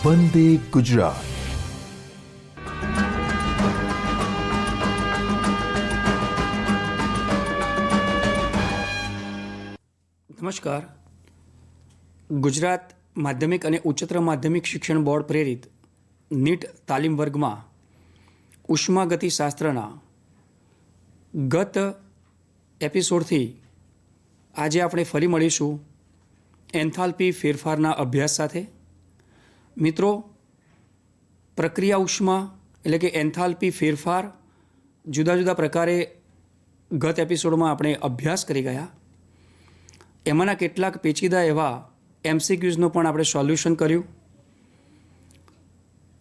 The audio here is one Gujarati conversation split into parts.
વંદે ગુજરાત। નમસ્કાર। ગુજરાત માધ્યમિક અને ઉચ્ચતર માધ્યમિક શિક્ષણ બોર્ડ પ્રેરિત નીટ તાલીમ વર્ગમાં ઉષ્માગતિશાસ્ત્રના ગત એપિસોડથી આજે આપણે ફરી મળીશું એન્થાલ્પી ફેરફારના અભ્યાસ સાથે। મિત્રો, પ્રક્રિયા ઉષ્મા એટલે કે એન્થાલ્પી ફેરફાર જુદા જુદા પ્રકારે ગત એપિસોડમાં આપણે અભ્યાસ કરી ગયા। એમાંના કેટલાક પેચીદા એવા એમસીક્યુઝનું પણ આપણે સોલ્યુશન કર્યું।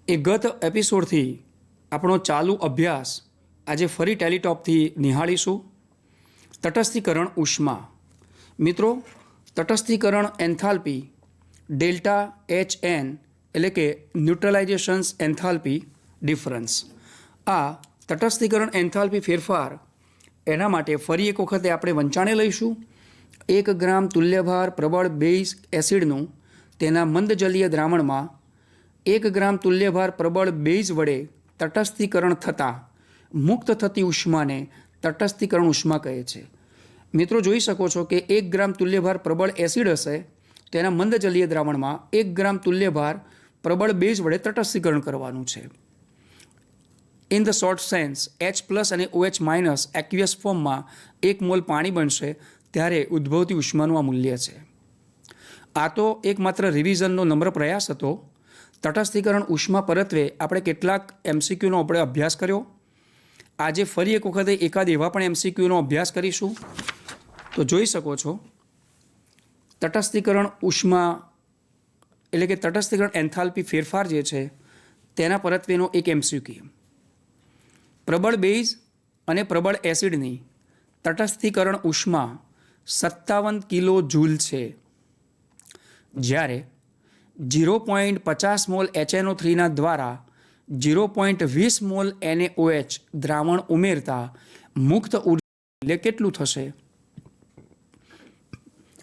એ ગત એપિસોડથી આપણો ચાલુ અભ્યાસ આજે ફરી ટેલિટોપથી નિહાળીશું। તટસ્થીકરણ ઉષ્મા। મિત્રો, તટસ્થીકરણ એન્થાલ્પી ડેલ્ટા HN એટલે કે ન્યુટ્રલાઇઝેશન્સ એન્થાલ્પી ડિફરન્સ, આ તટસ્થીકરણ એન્થાલ્પી ફેરફાર એના માટે ફરી એક વખતે આપણે વંચાણે લઈશું। 1 ગ્રામ તુલ્યભાર પ્રબળ બેઝ એસિડનું તેના મંદજલીય દ્રાવણમાં 1 ગ્રામ તુલ્યભાર પ્રબળ બેઝ વડે તટસ્થીકરણ થતાં મુક્ત થતી ઉષ્માને તટસ્થીકરણ ઉષ્મા કહે છે। મિત્રો, જોઈ શકો છો કે 1 ગ્રામ તુલ્યભાર પ્રબળ એસિડ હશે, તેના મંદજલીય દ્રાવણમાં 1 ગ્રામ તુલ્યભાર પ્રબળ બેઝ વડે તટસ્થીકરણ કરવાનું છે। In the short sense H+ અને OH- એક્વિયસ ફોર્મમાં 1 મોલ પાણી બનશે ત્યારે ઉદ્ભવતી ઉષ્માનું આ મૂલ્ય છે। આ તો એકમાત્ર રિવિઝનનો નમ્ર પ્રયાસ હતો। તટસ્થીકરણ ઉષ્મા પરત્વે આપણે કેટલાક એમસીક્યુનો આપણે અભ્યાસ કર્યો। આજે ફરી એક વખતે એકાદ એવા પણ એમસીક્યુનો અભ્યાસ કરીશું। તો જોઈ શકો છો, તટસ્થીકરણ ઉષ્મા એટલે કે તટસ્થીકરણ એન્થાલ્પી ફેરફાર જે છે તેના પરત્વેનો એક એમસીક્યુ। પ્રબળ બેઝ અને પ્રબળ એસિડની તટસ્થીકરણ ઉષ્મા 57 કિલો જૂલ છે, જ્યારે 0.50 મોલ HNO3ના દ્વારા 0.20 મોલ NaOH દ્રાવણ ઉમેરતા મુક્ત ઉર્જા મૂલ્ય કેટલું થશે?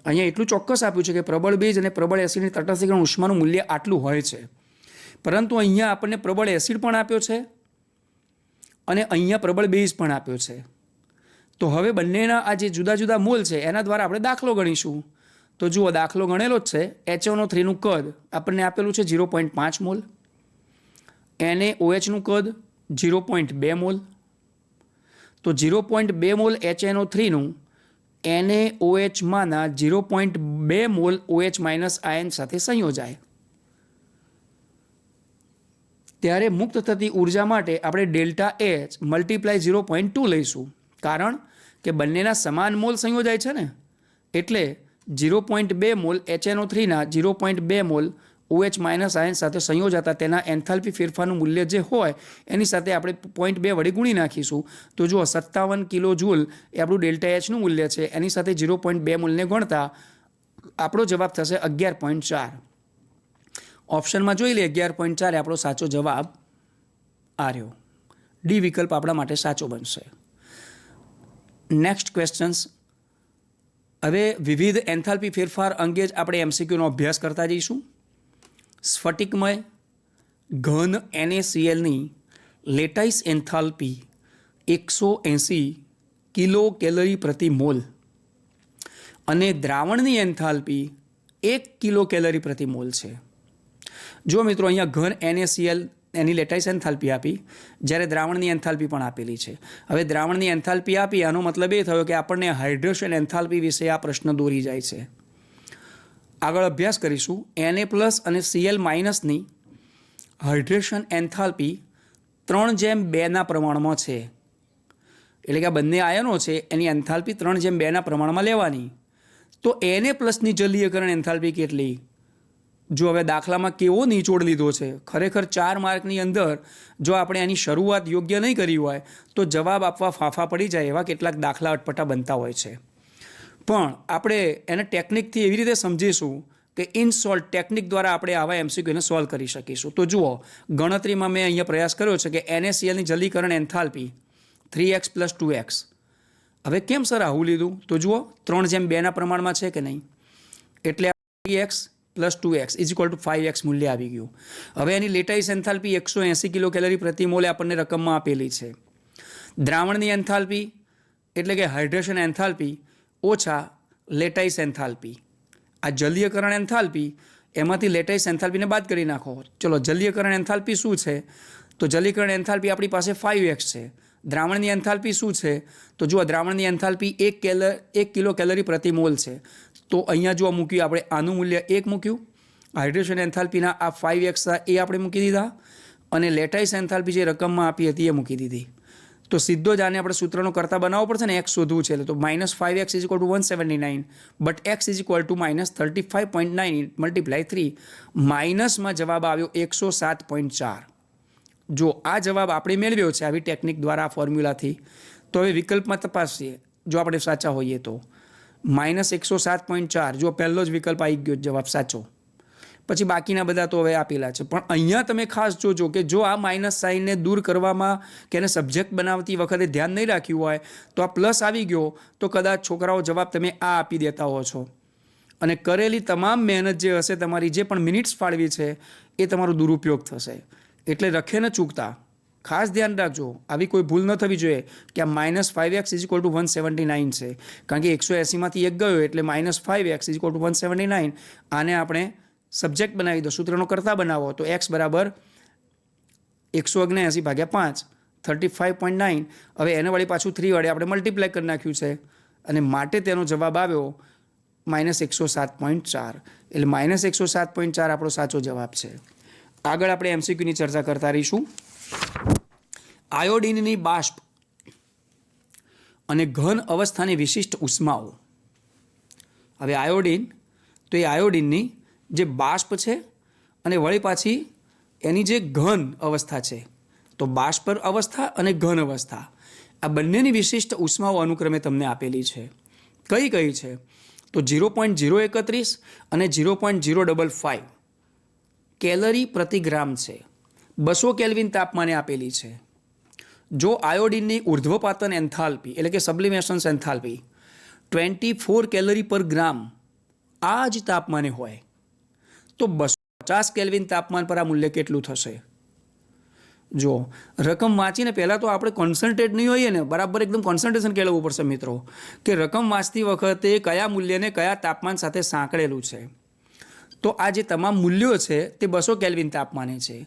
અહીંયા એટલું ચોક્કસ આપ્યું છે કે પ્રબળ બેઝ અને પ્રબળ એસિડની તટસ્થીકરણ ઉષ્માનું મૂલ્ય આટલું હોય છે, પરંતુ અહીંયા આપણને પ્રબળ એસિડ પણ આપ્યો છે અને અહીંયા પ્રબળ બેઝ પણ આપ્યો છે। તો હવે બંનેના આ જે જુદા જુદા મોલ છે એના દ્વારા આપણે દાખલો ગણીશું। તો જુઓ, દાખલો ગણેલો જ છે। HNO3નું કદ આપણને આપેલું છે 0.5 મોલ, NaOHનું કદ 0.2 મોલ। તો 0.2 મોલ HNO3નું NaOHમાંના 0.2 મોલ OH- આયન સાથે સંયોજાય ત્યારે મુક્ત થતી ઉર્જા માટે આપણે ડેલ્ટા H મલ્ટીપ્લાય 0.2 લઈશું, કારણ કે બંનેના સમાન મોલ સંયોજાય છે ને, એટલે 0.2 મોલ HNO3ના 0.2 મોલ OH- આયન સાથે સંયોજાતા તેના એન્થાલ્પી ફેરફારનું મૂલ્ય જે હોય એની સાથે આપણે 0.2 વડે ગુણી નાખીશું। તો જુઓ, 57 કિલો જૂલ એ આપણું ડેલ્ટા Hનું મૂલ્ય છે, એની સાથે 0.2 મોલને ગણતા આપણો જવાબ થશે 11.4। ઓપ્શનમાં જોઈ લે 11.4 એ આપણો સાચો જવાબ આ રહ્યો। ડી વિકલ્પ આપણા માટે સાચો બનશે। Next questions. હવે વિવિધ એન્થાલ્પી ફેરફાર અંગે જ આપણે એમસીક્યુનો અભ્યાસ કરતા જઈશું। સ્ફટિકમય ઘન NaClની લેટાઇસ એન્થાલ્પી 180 કિલો કેલરી પ્રતિ મોલ અને દ્રાવણની એન્થાલ્પી 1 કિલો કેલરી પ્રતિ મોલ છે। જો મિત્રો, અહીંયા ઘન NaCl એની લેટાઇસ એન્થાલ્પી આપી, જ્યારે દ્રાવણની એન્થાલ્પી પણ આપેલી છે। હવે દ્રાવણની એન્થાલ્પી આપી, આનો મતલબ એ થયો કે આપણને હાઇડ્રેશન એન્થાલ્પી વિશે આ પ્રશ્ન દોરી જાય છે। આગળ અભ્યાસ કરીશું। Na+ અને Cl- હાઇડ્રેશન એન્થાલ્પી 3:2ના પ્રમાણમાં છે, એટલે કે આ બંને આયનો છે એની એન્થાલ્પી 3:2ના પ્રમાણમાં લેવાની। તો Na+ની જલીયકરણ એન્થાલ્પી કેટલી? જો હવે દાખલામાં કેવો નિચોડ લીધો છે, ખરેખર 4 માર્કની અંદર જો આપણે આની શરૂઆત યોગ્ય નહીં કરી હોય તો જવાબ આપવા ફાંફા પડી જાય એવા કેટલાક દાખલા અટપટા બનતા હોય છે। પણ આપણે એને ટેકનિકથી એવી રીતે સમજીશું કે ઇન સોલ્વ ટેકનિક દ્વારા આપણે આવા એમસીક્યુને સોલ્વ કરી શકીશું। તો જુઓ, ગણતરીમાં મેં અહીંયા પ્રયાસ કર્યો છે કે NaClની જલીકરણ એન્થાલ્પી 3x + 2x। હવે કેમ સર આવું લીધું? તો જુઓ, 3:2ના પ્રમાણમાં છે કે નહીં, એટલે 3x plus 2x is equal two 5x મૂલ્ય આવી ગયું. હવે એની લેટાઇસ એન્થાલ્પી 180 કિલો કેલરી પ્રતિ મોલે આપણને રકમમાં આપેલી છે. દ્રાવણની એન્થાલ્પી એટલે કે હાઇડ્રેશન એન્થાલ્પી ઓછા લેટાઇસ એન્થાલ્પી. આ જલીયકરણ એન્થાલ્પી એમાંથી લેટાઇસ એન્થાલ્પીને બાદ કરી નાખો. ચલો જલીયકરણ એન્થાલ્પી શું છે? તો જલીયકરણ એન્થાલ્પી આપણી પાસે 5x છે. દ્રાવણની એન્થાલ્પી શું છે? તો જુઓ દ્રાવણની એન્થાલ્પી 1 કિલો કેલરી પ્રતિ મોલ છે. તો અહીંયા જો મૂક્યું આપણે આનું મૂલ્ય 1 મૂક્યું, હાઇડ્રેશન એન્થાલ્પીના આ 5x એ આપણે મૂકી દીધા અને લેટાઇસ એન્થાલ્પી જે રકમમાં આપી હતી એ મૂકી દીધી. તો સીધો જ આને આપણે સૂત્રનો કરતા બનાવવો પડશે ને, x શોધવું છે તો -5x is equal two 179 but x is equal two -35.9 multiply 3. માઇનસમાં જવાબ આવ્યો 107.4. જો આ જવાબ આપણે મેળવ્યો છે આવી ટેકનિક દ્વારા ફોર્મ્યુલાથી, તો હવે વિકલ્પમાં તપાસીએ. જો આપણે સાચા હોઈએ તો -107.4 જો પહેલો જ વિકલ્પ આવી ગયો જવાબ સાચો. પછી બાકીના બધા તો હવે આપેલા છે. પણ અહીંયા તમે ખાસ જોજો કે જો આ માઇનસ સાઇનને દૂર કરવામાં કે એને સબ્જેક્ટ બનાવતી વખતે ધ્યાન નહીં રાખ્યું હોય તો આ પ્લસ આવી ગયો તો કદાચ છોકરાઓ જવાબ તમે આ આપી દેતા હો છો અને કરેલી તમામ મહેનત જે હશે તમારી, જે પણ મિનિટ્સ ફાળવી છે એ તમારો દુરુપયોગ થશે. એટલે રખે ન ચૂકતા ખાસ ધ્યાન રાખજો, આવી કોઈ ભૂલ ન થવી જોઈએ કે આ -5x ઇઝ ઇક્વલ ટુ 179 છે, કારણ કે 180માંથી 1 ગયો એટલે -5x ઇઝ ઇક્વલ ટુ 179. આને આપણે સબ્જેક્ટ બનાવી દો, સૂત્રનો કરતા બનાવો તો x બરાબર 179/5 35.9. હવે એને વળી પાછું 3 વડે આપણે મલ્ટીપ્લાય કરી નાખ્યું છે અને માટે તેનો જવાબ આવ્યો -107.4. એટલે -107.4 આપણો સાચો જવાબ છે. આગળ આપણે એમસીક્યુની ચર્ચા કરતા રહીશું. આયોડિનની બાષ્પ અને ઘન અવસ્થાની વિશિષ્ટ ઉષ્માઓ. હવે આયોડિન તો એ આયોડિનની જે બાષ્પ છે અને વળી પાછી એની જે ઘન અવસ્થા છે, તો બાષ્પ અવસ્થા અને ઘન અવસ્થા આ બંનેની વિશિષ્ટ ઉષ્માઓ અનુક્રમે તમને આપેલી છે. કઈ કઈ છે? તો 0.031 અને 0.055 કેલરી પ્રતિ ગ્રામ છે. 200 કેલ્વિન તાપમાને આપેલી છે. જો આયોડિનની ઉર્ધ્વપાતન એન્થાલ્પી એટલે કે સબ્લિમેશન એન્થાલ્પી 24 કેલરી પર ગ્રામ આ જ તાપમાને હોય તો 250 કેલ્વિન તાપમાન પર આ મૂલ્ય કેટલું થશે? જો રકમ વાંચીને પહેલાં તો આપણે કોન્સન્ટ્રેટ નહીં હોઈએ ને, બરાબર એકદમ કોન્સન્ટ્રેશન કેળવવું પડશે મિત્રો, કે રકમ વાંચતી વખતે કયા મૂલ્યને કયા તાપમાન સાથે સાંકળેલું છે. તો આ જે તમામ મૂલ્યો છે તે 200 કેલ્વિન તાપમાને છે.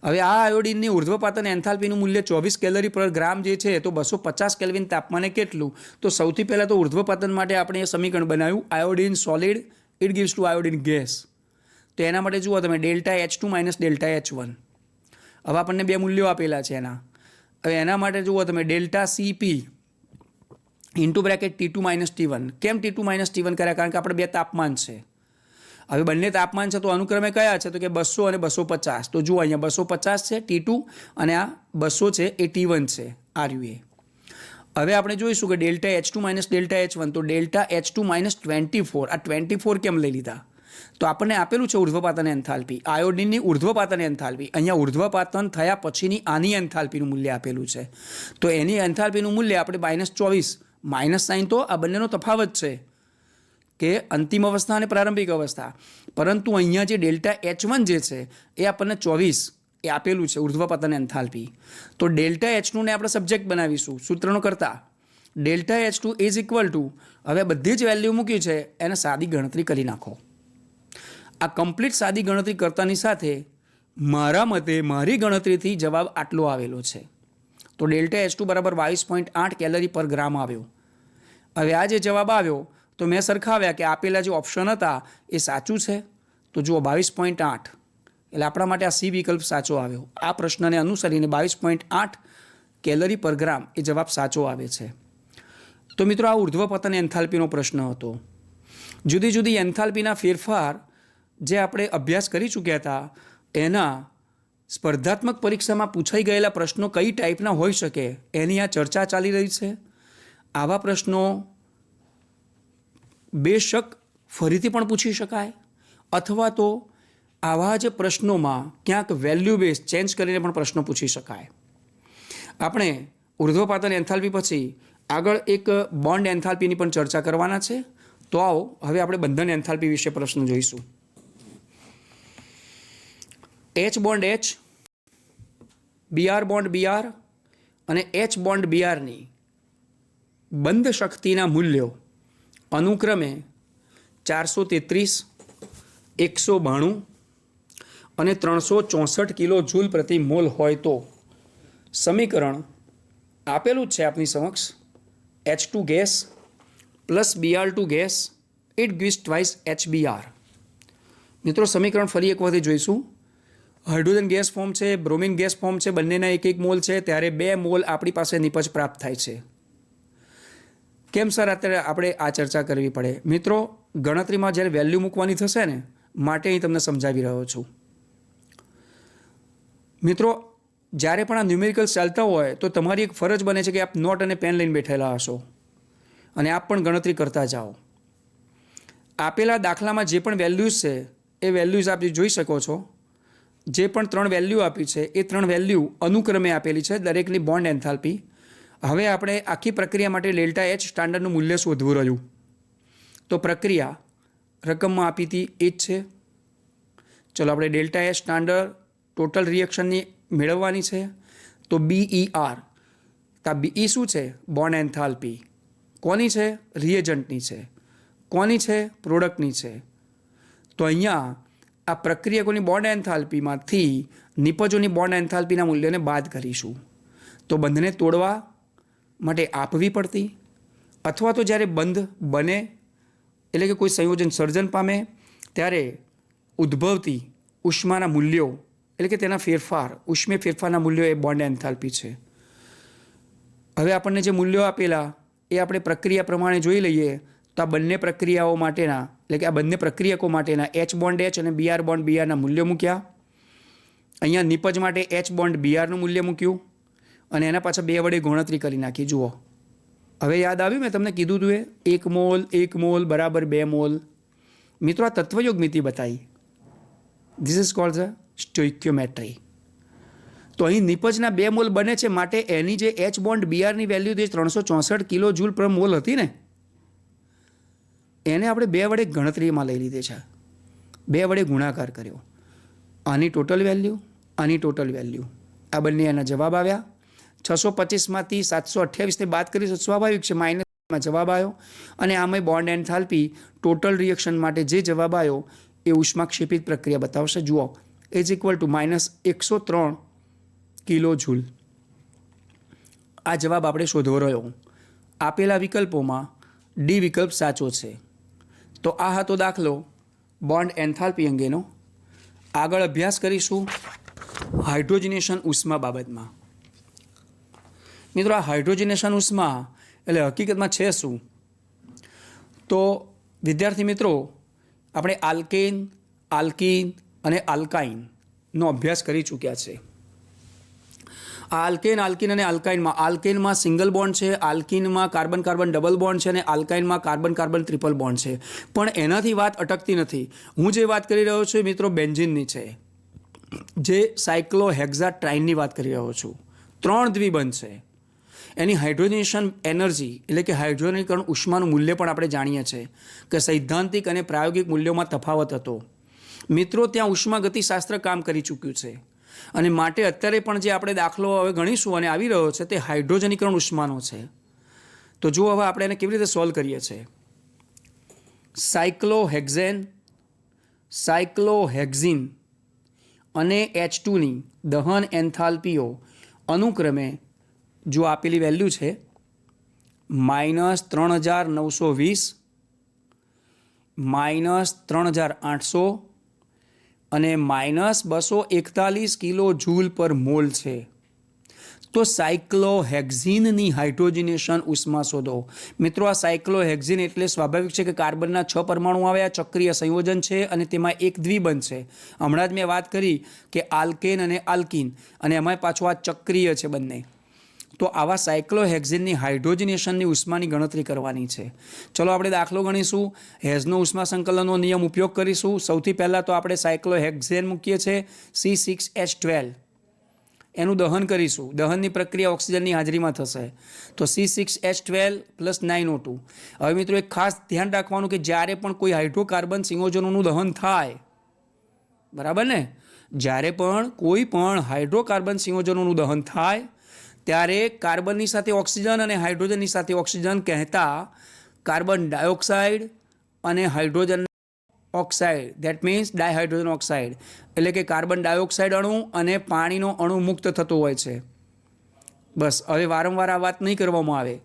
હવે આ આયોડિનની ઉર્ધ્વપાતન એન્થાલ્પીનું મૂલ્ય 24 કેલરી પર ગ્રામ જે છે તો 250 કેલ્વિન તાપમાને કેટલું? તો સૌથી પહેલાં તો ઉર્ધ્વપાતન માટે આપણે એ સમીકરણ બનાવ્યું iodine solid it gives to iodine gas. તો એના માટે જુઓ તમે ΔH2 - ΔH1. હવે આપણને બે મૂલ્યો આપેલા છે એના. હવે એના માટે જુઓ તમે ΔCP into bracket T2 - T1. કેમ T2 - T1 કર્યા? કારણ કે આપણે બે તાપમાન છે. હવે બંને તાપમાન છે તો અનુક્રમે કયા છે? તો કે 200 અને 250. તો જુઓ અહીંયા 250 છે T2 અને આ 200 છે એ T1 છે RUA. હવે આપણે જોઈશું કે ΔH2 - ΔH1 તો ΔH2 - 24. આ 24 કેમ લઈ લીધા? તો આપણને આપેલું છે ઉર્ધ્વપાતન એન્થાલ્પી, આયોડિનની ઉર્ધ્વપાતન એન્થાલ્પી. અહીંયા ઉર્ધ્વપાતન થયા પછીની આની એન્થાલ્પીનું મૂલ્ય આપેલું છે. તો એની એન્થાલ્પીનું મૂલ્ય આપણે -24, માઇનસ સાઇન તો આ બંનેનો તફાવત છે કે અંતિમ અવસ્થા અને પ્રારંભિક અવસ્થા, પરંતુ અહીંયા જે ΔH1 જે છે એ આપણને 24 એ આપેલું છે ઉર્ધ્વપાતન એન્થાલ્પી. તો ΔH2 ને આપણે સબ્જેક્ટ બનાવીશું સૂત્રનો કરતા. ΔH2 ઇઝ ઇક્વલ ટુ, હવે બધી જ વેલ્યુ મૂકી છે એને સાદી ગણતરી કરી નાખો. આ કમ્પ્લીટ સાદી ગણતરી કરતાની સાથે મારા મતે મારી ગણતરીથી જવાબ આટલો આવેલો છે. તો ΔH2 બરાબર 22.8 કેલરી પર ગ્રામ આવ્યો. હવે આ જે જવાબ આવ્યો તો મેં સરખાવ્યા કે આપેલા જે ઓપ્શન હતા એ સાચું છે. તો જુઓ 22.8 એટલે આપણા માટે આ સી વિકલ્પ સાચો આવ્યો. આ પ્રશ્નને અનુસરીને 22.8 કેલરી પર ગ્રામ એ જવાબ સાચો આવે છે. તો મિત્રો આ ઉર્ધ્વપતન એન્થાલ્પીનો પ્રશ્ન હતો. જુદી જુદી એન્થાલ્પીના ફેરફાર જે આપણે અભ્યાસ કરી ચૂક્યા હતા એના સ્પર્ધાત્મક પરીક્ષામાં પૂછાઈ ગયેલા પ્રશ્નો કઈ ટાઈપના હોઈ શકે એની આ ચર્ચા ચાલી રહી છે. આવા પ્રશ્નો બેશક ફરીથી પણ પૂછી શકાય અથવા તો આવા જ પ્રશ્નોમાં ક્યાંક વેલ્યુ બેઝ ચેન્જ કરીને પણ પ્રશ્નો પૂછી શકાય. આપણે ઉર્ધ્વપાતન એન્થાલ્પી પછી આગળ એક બોન્ડ એન્થાલ્પીની પણ ચર્ચા કરવાના છે. તો આવો હવે આપણે બંધન એન્થાલ્પી વિશે પ્રશ્ન જોઈશું. H bond H, BR bond BR અને એચ બોન્ડ બીઆરની બંધ શક્તિના મૂલ્યો અનુક્રમે 433, 192 અને 364 કિલો જૂલ પ્રતિ મોલ હોય તો સમીકરણ આપેલું જ છે આપની સમક્ષ. H2 gas plus Br2 gas it gives twice HBr. મિત્રો સમીકરણ ફરી એક વખત જોઈશું. હાઇડ્રોજન ગેસ ફોર્મ છે, બ્રોમિન ગેસ ફોર્મ છે, બંનેના 1 મોલ છે, ત્યારે 2 મોલ આપણી પાસે નિપજ પ્રાપ્ત થાય છે. કેમ સર અત્યારે આપણે આ ચર્ચા કરવી પડે? મિત્રો ગણતરીમાં જ્યારે વેલ્યુ મૂકવાની થશે ને માટે અહીં તમને સમજાવી રહ્યો છું. મિત્રો જ્યારે પણ આ ન્યુમેરિકલ્સ ચાલતા હોય તો તમારી એક ફરજ બને છે કે આપ નોટ અને પેન લઈને બેઠેલા હશો અને આપ પણ ગણતરી કરતા જાઓ. આપેલા દાખલામાં જે પણ વેલ્યુઝ છે એ વેલ્યુઝ આપ જોઈ શકો છો. જે પણ 3 વેલ્યુ આપી છે એ 3 વેલ્યુ અનુક્રમે આપેલી છે, દરેકની બોન્ડ એન્થાલ્પી. હવે આપણે આખી પ્રક્રિયા માટે ડેલ્ટા એચ સ્ટાન્ડર્ડનું મૂલ્ય શોધવું રહ્યું. તો પ્રક્રિયા રકમમાં આપી હતી એ જ છે. ચલો આપણે ડેલ્ટા એચ સ્ટાન્ડર્ડ ટોટલ રિએક્શનની મેળવવાની છે. તો BER, તા BE શું છે? Bond enthalpy. કોની છે? રિએજન્ટની છે. કોની છે? પ્રોડક્ટની છે. તો અહીંયા આ પ્રક્રિયકોની બોન્ડ એન્થાલ્પીમાંથી નિપજોની બોન્ડ એન્થાલ્પીના મૂલ્યને બાદ કરીશું. તો બંધને તોડવા માટે આપવી પડતી, અથવા તો જ્યારે બંધ બને એટલે કે કોઈ સંયોજન સર્જન પામે ત્યારે ઉદ્ભવતી ઉષ્માના મૂલ્યો એટલે કે તેના ફેરફાર, ઉષ્મીય ફેરફારના મૂલ્યો એ બોન્ડ એન્થાલ્પી છે. હવે આપણને જે મૂલ્યો આપેલા એ આપણે પ્રક્રિયા પ્રમાણે જોઈ લઈએ. તો આ બંને પ્રક્રિયાઓ માટેના એટલે કે આ બંને પ્રક્રિયકો માટેના એચ બોન્ડ એચ અને બીઆર બોન્ડ બીઆરના મૂલ્યો મૂક્યા. અહીંયા નિપજ માટે એચ બોન્ડ બીઆરનું મૂલ્ય મૂક્યું અને એના પાછળ 2 વડે ગણતરી કરી નાખી. જુઓ હવે યાદ આવ્યું મેં તમને કીધું હતું એ 1 મોલ બરાબર 2 મોલ. મિત્રો આ તત્વયોગ મિતિ બતાવી. This is called the stoichiometry. તો અહીં નિપજના 2 મોલ બને છે માટે એની જે એચ બોન્ડ બીઆરની વેલ્યુ જે 364 કિલો જૂલ પર મોલ હતી ને એને આપણે 2 વડે ગણતરીમાં લઈ લીધી છે. 2 વડે ગુણાકાર કર્યો. આની ટોટલ વેલ્યુ, આની ટોટલ વેલ્યુ, આ બંને એના જવાબ આવ્યા. 625માંથી 728ને બાદ કરી સ્વાભાવિક છે, માઇનસમાં જવાબ આવ્યો. અને આમાં બોન્ડ એન્થાલ્પી ટોટલ રિએક્શન માટે જે જવાબ આવ્યો એ ઉષ્માક્ષેપિત પ્રક્રિયા બતાવશે. જુઓ is equal two -103 kilo joule. આ જવાબ આપણે શોધવો રહ્યો. આપેલા વિકલ્પોમાં ડી વિકલ્પ સાચો છે. તો આ હતો દાખલો બોન્ડ એન્થાલ્પી અંગેનો. આગળ અભ્યાસ કરીશું હાઇડ્રોજનેશન ઉષ્મા બાબતમાં. મિત્રો આ હાઇડ્રોજનેશન ઉષ્મા એટલે હકીકતમાં છે શું? તો વિદ્યાર્થી મિત્રો આપણે આલ્કેન, આલ્કીન અને આલ્કાઇનનો અભ્યાસ કરી ચૂક્યા છે. આ આલ્કેન, આલ્કીન અને આલ્કાઇનમાં આલ્કેનમાં સિંગલ બોન્ડ છે, આલ્કીનમાં કાર્બન કાર્બન ડબલ બોન્ડ છે અને આલ્કાઇનમાં કાર્બન કાર્બન ટ્રિપલ બોન્ડ છે. પણ એનાથી વાત અટકતી નથી. હું જે વાત કરી રહ્યો છું મિત્રો બેન્ઝીનની છે, જે સાયક્લોહેક્ઝાટ્રાઇનની વાત કરી રહ્યો છું. 3 દ્વિબંધ છે. એની હાઇડ્રોજનેશન એનર્જી એટલે કે હાઇડ્રોજનીકરણ ઉષ્માનું મૂલ્ય પણ આપણે જાણીએ છીએ કે સૈદ્ધાંતિક અને પ્રાયોગિક મૂલ્યોમાં તફાવત હતો. મિત્રો ત્યાં ઉષ્મા ગતિશાસ્ત્ર કામ કરી ચૂક્યું છે અને માટે અત્યારે પણ જે આપણે દાખલો હવે ગણીશું અને આવી રહ્યો છે તે હાઇડ્રોજનીકરણ ઉષ્માનો છે. તો જુઓ હવે આપણે એને કેવી રીતે સોલ્વ કરીએ છીએ. સાયક્લોહેક્ઝેન, સાયક્લોહેક્ઝિન અને H2ની દહન એન્થાલ્પીઓ અનુક્રમે જો આપેલી વેલ્યુ છે -3920, -3800 અને -241 કિલો જૂલ પર મોલ છે. તો સાયક્લોહેક્ઝિનની હાઇડ્રોજનેશન ઉષ્મા શોધો. મિત્રો આ સાયક્લોહેક્ઝિન એટલે સ્વાભાવિક છે કે કાર્બનના 6 પરમાણુ આવ્યા, ચક્રીય સંયોજન છે અને તેમાં એક દ્વિબંધ છે. હમણાં જ મેં વાત કરી કે આલ્કેન અને આલ્કીન અને એમાં પાછું આ ચક્રીય છે બંને. તો આવા સાયક્લોહેક્ઝિનની હાઇડ્રોજનેશનની ઉષ્માની ગણતરી કરવાની છે. ચલો આપણે દાખલો ગણીશું. હેઝનો ઉષ્મા સંકલનનો નિયમ ઉપયોગ કરીશું. સૌથી પહેલાં તો આપણે સાયક્લોહેક્ઝેન મૂકીએ છીએ C6H12. એનું દહન કરીશું. દહનની પ્રક્રિયા ઓક્સિજનની હાજરીમાં થશે. તો C6H12 + 9O2. હવે મિત્રો એક ખાસ ધ્યાન રાખવાનું કે જ્યારે પણ કોઈ હાઇડ્રોકાર્બન સંયોજનોનું દહન થાય, બરાબર ને, જ્યારે પણ કોઈ પણ હાઇડ્રોકાર્બન સંયોજનોનું દહન થાય ત્યારે કાર્બનની સાથે ઓક્સિજન અને હાઇડ્રોજનની સાથે ઓક્સિજન કહેતા કાર્બન ડાયોક્સાઇડ અને hydrogen oxide, that means dihydrogen oxide, એટલે કે કાર્બન ડાયોક્સાઇડ અણુ અને પાણીનો અણુ મુક્ત થતો હોય છે. બસ હવે વારંવાર આ વાત નહીં કરવામાં આવે.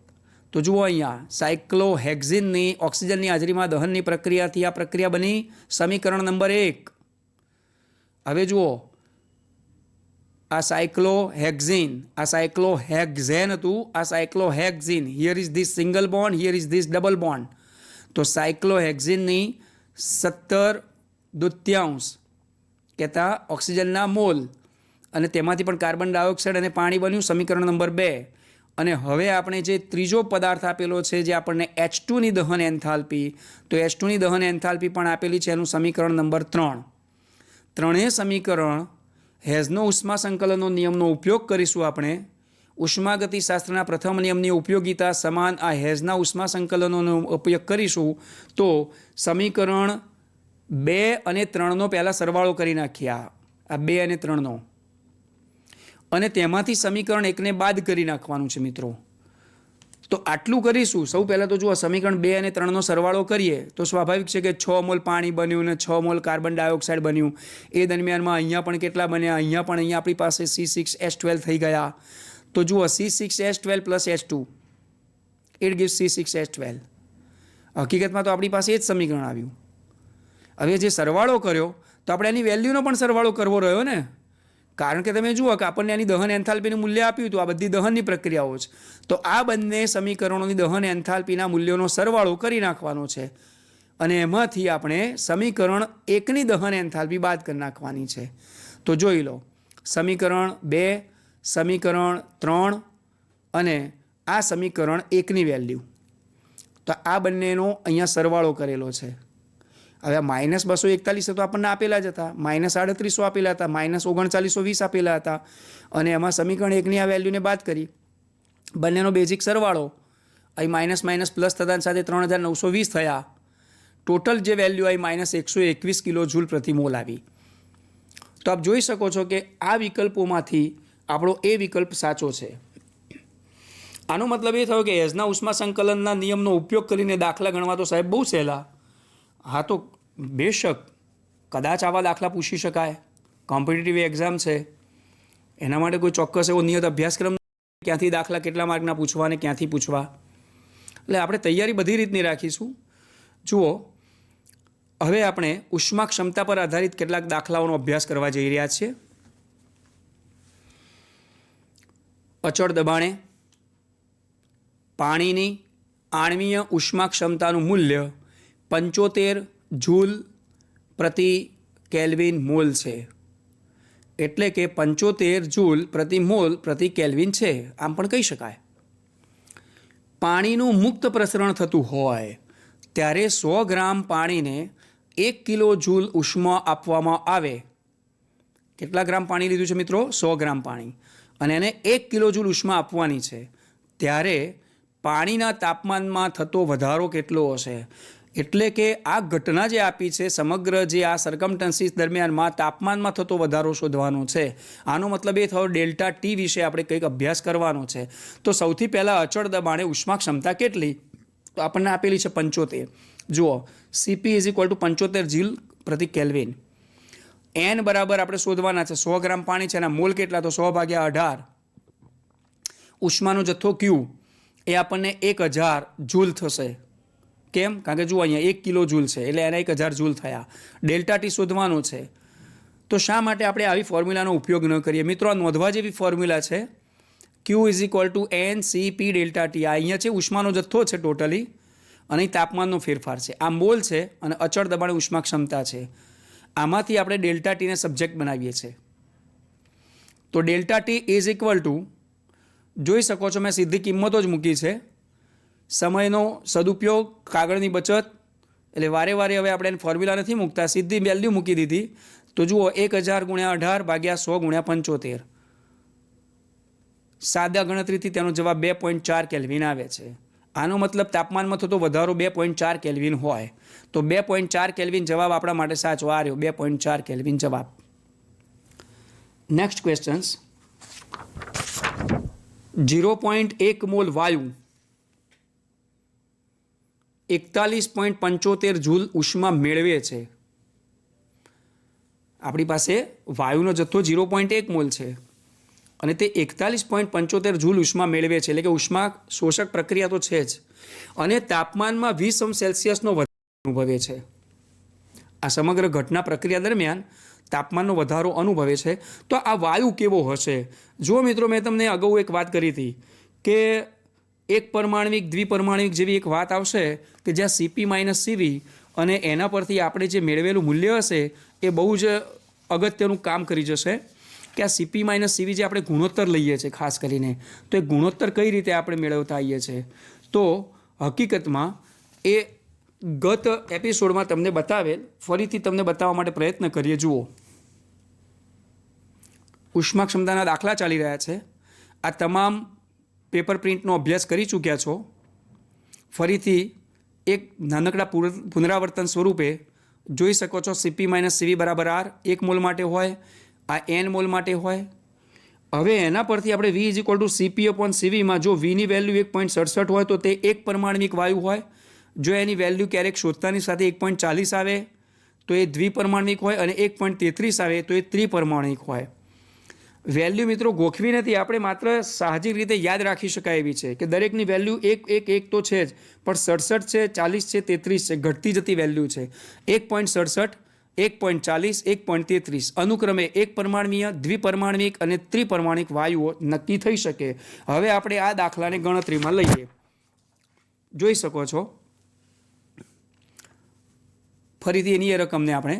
તો જુઓ અહીંયા સાયક્લોહેક્ઝિનની ઓક્સિજનની હાજરીમાં દહનની પ્રક્રિયાથી આ પ્રક્રિયા બની સમીકરણ નંબર 1. હવે જુઓ આ સાયક્લોહેક્ઝિન, આ સાયક્લોહેક્ઝેન હતું, આ cyclohexene. Here is this single bond, here is this double bond. તો સાયક્લોહેક્ઝિનની 17/2 કહેતા ઓક્સિજનના મોલ અને તેમાંથી પણ કાર્બન ડાયોક્સાઇડ અને પાણી બન્યું, સમીકરણ નંબર 2. અને હવે આપણે જે ત્રીજો પદાર્થ આપેલો છે જે આપણને H2ની દહન એન્થાલ્પી, તો H2ની દહન એન્થાલ્પી પણ આપેલી છે, એનું સમીકરણ નંબર 3. ત્રણેય સમીકરણ હેઝનો ઉષ્મા સંકલનનો નિયમનો ઉપયોગ કરીશું આપણે. ઉષ્માગતિશાસ્ત્રના પ્રથમ નિયમની ઉપયોગિતા સમાન આ હેઝના ઉષ્મા સંકલનોનો ઉપયોગ કરીશું. તો સમીકરણ 2 અને 3નો પહેલાં સરવાળો કરી નાખ્યા, આ 2 અને 3નો, અને તેમાંથી સમીકરણ 1ને બાદ કરી નાખવાનું છે મિત્રો. તો આટલું કરીશું. સૌ પહેલાં તો જુઓ સમીકરણ 2 અને 3નો સરવાળો કરીએ તો સ્વાભાવિક છે કે 6 મોલ પાણી બન્યું અને 6 મોલ કાર્બન ડાયોક્સાઇડ બન્યું. એ દરમિયાનમાં અહીંયા પણ કેટલા બન્યા, અહીંયા પણ અહીંયા આપણી પાસે C6H12 થઈ ગયા. તો જુઓ C6H12 plus H2 it gives C6H12. હકીકતમાં તો આપણી પાસે એ જ સમીકરણ આવ્યું. હવે જે સરવાળો કર્યો તો આપણે એની વેલ્યુનો પણ સરવાળો કરવો રહ્યો ને, કારણ કે તમે જુઓ કે આપણને એની દહન એન્થાલ્પીનું મૂલ્ય આપ્યું હતું. આ બધી દહનની પ્રક્રિયાઓ છે. તો આ બંને સમીકરણોની દહન એન્થાલ્પીના મૂલ્યોનો સરવાળો કરી નાખવાનો છે અને એમાંથી આપણે સમીકરણ 1ની દહન એન્થાલ્પી બાદ કરી નાખવાની છે. તો જોઈ લો સમીકરણ 2, સમીકરણ 3 અને આ સમીકરણ 1ની વેલ્યુ. તો આ બંનેનો અહીંયા સરવાળો કરેલો છે. હવે -241 તો આપણને આપેલા જ હતા, -3800 આપેલા હતા, -3920 આપેલા હતા, અને એમાં સમીકરણ 1ની આ વેલ્યુને બાદ કરી બંનેનો બેઝિક સરવાળો અહીં માઇનસ માઇનસ પ્લસ થતાની સાથે 3920 થયા. ટોટલ જે વેલ્યુ આવી -121 કિલો જૂલ પ્રતિ મોલ આવી. તો આપ જોઈ શકો છો કે આ વિકલ્પોમાંથી આપણો એ વિકલ્પ સાચો છે. આનો મતલબ એ થયો કે હેઝના ઉષ્મા સંકલનના નિયમનો ઉપયોગ કરીને દાખલા ગણવા તો સાહેબ બહુ સહેલા. હા તો બેશક કદાચ આવા દાખલા પૂછી શકાય, કોમ્પિટિટિવ એક્ઝામ છે, એના માટે કોઈ ચોક્કસ એવો નિયત અભ્યાસક્રમ ક્યાંથી દાખલા કેટલા માર્કના પૂછવા અને ક્યાંથી પૂછવા. એટલે આપણે તૈયારી બધી રીતની રાખીશું. જુઓ હવે આપણે ઉષ્મા ક્ષમતા પર આધારિત કેટલાક દાખલાઓનો અભ્યાસ કરવા જઈ રહ્યા છીએ. અચળ દબાણે પાણીની આણ્વીય ઉષ્મા ક્ષમતાનું મૂલ્ય 75 જૂલ પ્રતિ કેલ્વિન મોલ છે. એટલે કે 75 જૂલ પ્રતિ મોલ પ્રતિ કેલ્વિન છે, આમ પણ કહી શકાય. પાણીનું મુક્ત પ્રસરણ થતું હોય ત્યારે 100 ગ્રામ પાણીને 1 કિલો જૂલ ઉષ્મા આપવામાં આવે. કેટલા ગ્રામ પાણી લીધું છે મિત્રો? 100 ગ્રામ પાણી, અને એને 1 કિલો જૂલ ઉષ્મા આપવાની છે. ત્યારે પાણીના તાપમાનમાં થતો વધારો કેટલો હશે? એટલે કે આ ઘટના જે આપી છે, સમગ્ર જે આ સર્કમસ્ટન્સીસ દરમિયાનમાં તાપમાનમાં થતો વધારો શોધવાનો છે. આનો મતલબ એ થયો ડેલ્ટા ટી વિશે આપણે કંઈક અભ્યાસ કરવાનો છે. તો સૌથી પહેલાં અચળ દબાણે ઉષ્મા ક્ષમતા કેટલી? તો આપણને આપેલી છે 75. જુઓ CP = 75 જૂલ પ્રતિ કેલ્વિન. N બરાબર આપણે શોધવાના છે. 100 ગ્રામ પાણી છે, એના મોલ કેટલા? તો 100/18. ઉષ્માનો જથ્થો Q એ આપણને 1000 જૂલ થશે. કેમ? કારણ કે જુઓ અહીંયા 1 કિલો જૂલ છે એટલે એના 1000 જૂલ થયા. ડેલ્ટા ટી શોધવાનો છે. તો શા માટે આપણે આવી ફોર્મ્યુલાનો ઉપયોગ ન કરીએ? મિત્રો આ નોંધવા જેવી ફોર્મ્યુલા છે. Q = NCP delta T. આ અહીંયા છે ઉષ્માનો જથ્થો છે ટોટલી, અને તાપમાનનો ફેરફાર છે. આ મોલ છે અને અચળ દબાણે ઉષ્મા ક્ષમતા છે. આમાંથી આપણે ડેલ્ટા ટીને સબ્જેક્ટ બનાવીએ છીએ. તો ડેલ્ટા ટી = જોઈ શકો છો મેં સીધી કિંમતો જ મૂકી છે. સમયનો સદુપયોગ, કાગળની બચત, એટલે વારે વારે હવે આપણે ફોર્મ્યુલા નથી મૂકતા, સીધી વેલ્યુ મૂકી દીધી. તો જુઓ 1000 × 18 ભાગ્યા 100 × 75. સાદા ગણતરીથી તેનો જવાબ 2.4 કેલ્વિન આવે છે. આનો મતલબ તાપમાનમાં થતો વધારો 2.4 કેલ્વિન હોય. તો 2.4 કેલ્વિન જવાબ આપણા માટે સાચો આ રહ્યો. 2.4 કેલ્વિન જવાબ. નેક્સ્ટ ક્વેશ્ચન્સ 0.1 મોલ વાયુ 41.75 જૂલ ઉષ્મા મેળવે છે. આપણી પાસે વાયુનો જથ્થો 0.1 મોલ છે અને તે 41.75 જૂલ ઉષ્મા મેળવે છે, એટલે કે ઉષ્મા શોષક પ્રક્રિયા તો છે જ, અને તાપમાનમાં 20 સેલ્સિયસનો વધારો અનુભવે છે. આ સમગ્ર ઘટના પ્રક્રિયા દરમિયાન તાપમાનનો વધારો અનુભવે છે. તો આ વાયુ કેવો હશે? જો મિત્રો, મેં તમને અગાઉ એક વાત કરી હતી કે એક પરમાણવિક દ્વિપરમાણવિક જેવી એક વાત આવશે કે જ્યાં સીપી માઇનસ સીવી અને એના પરથી આપણે જે મેળવેલું મૂલ્ય હશે એ બહુ જ અગત્યનું કામ કરી જશે કે આ સીપી માઇનસ સીવી જે આપણે ગુણોત્તર લઈએ છીએ ખાસ કરીને, તો એ ગુણોત્તર કઈ રીતે આપણે મેળવતા આવીએ છીએ. તો હકીકતમાં એ ગત એપિસોડમાં તમને બતાવેલ, ફરીથી તમને બતાવવા માટે પ્રયત્ન કરીએ. જુઓ, ઉષ્મા ક્ષમતાના દાખલા ચાલી રહ્યા છે. આ તમામ પેપર પ્રિન્ટનો અભ્યાસ કરી ચૂક્યા છો. ફરીથી એક નાનકડા પુનરાવર્તન સ્વરૂપે જોઈ શકો છો. સીપી માઇનસ સીવી બરાબર આર 1 મોલ માટે હોય, આ એન મોલ માટે હોય. હવે એના પરથી આપણે V is equal to CP upon સીવીમાં જો વીની વેલ્યુ 1.67 હોય તો તે એક પરમાણવિક વાયુ હોય. જો એની વેલ્યુ ક્યારેક શોધતાની સાથે 1.40 આવે તો એ દ્વિપરમાણવિક હોય, અને 1.33 આવે તો એ ત્રિપરમાણવિક હોય. વેલ્યુ મિત્રો ગોખવી નથી, આપણે માત્ર સાહજિક રીતે યાદ રાખી શકાય એવી છે કે દરેકની વેલ્યુ 1 તો છે જ, પણ 67 છે, 40 છે, 33 છે, ઘટતી જતી વેલ્યુ છે. 1.67, 1.40, 1.33 અનુક્રમે એક પરમાણવીય, દ્વિપરમાણવિક અને ત્રિપરમાણિક વાયુઓ નક્કી થઈ શકે. હવે આપણે આ દાખલાને ગણતરીમાં લઈએ. જોઈ શકો છો, ફરીથી એની એ રકમને આપણે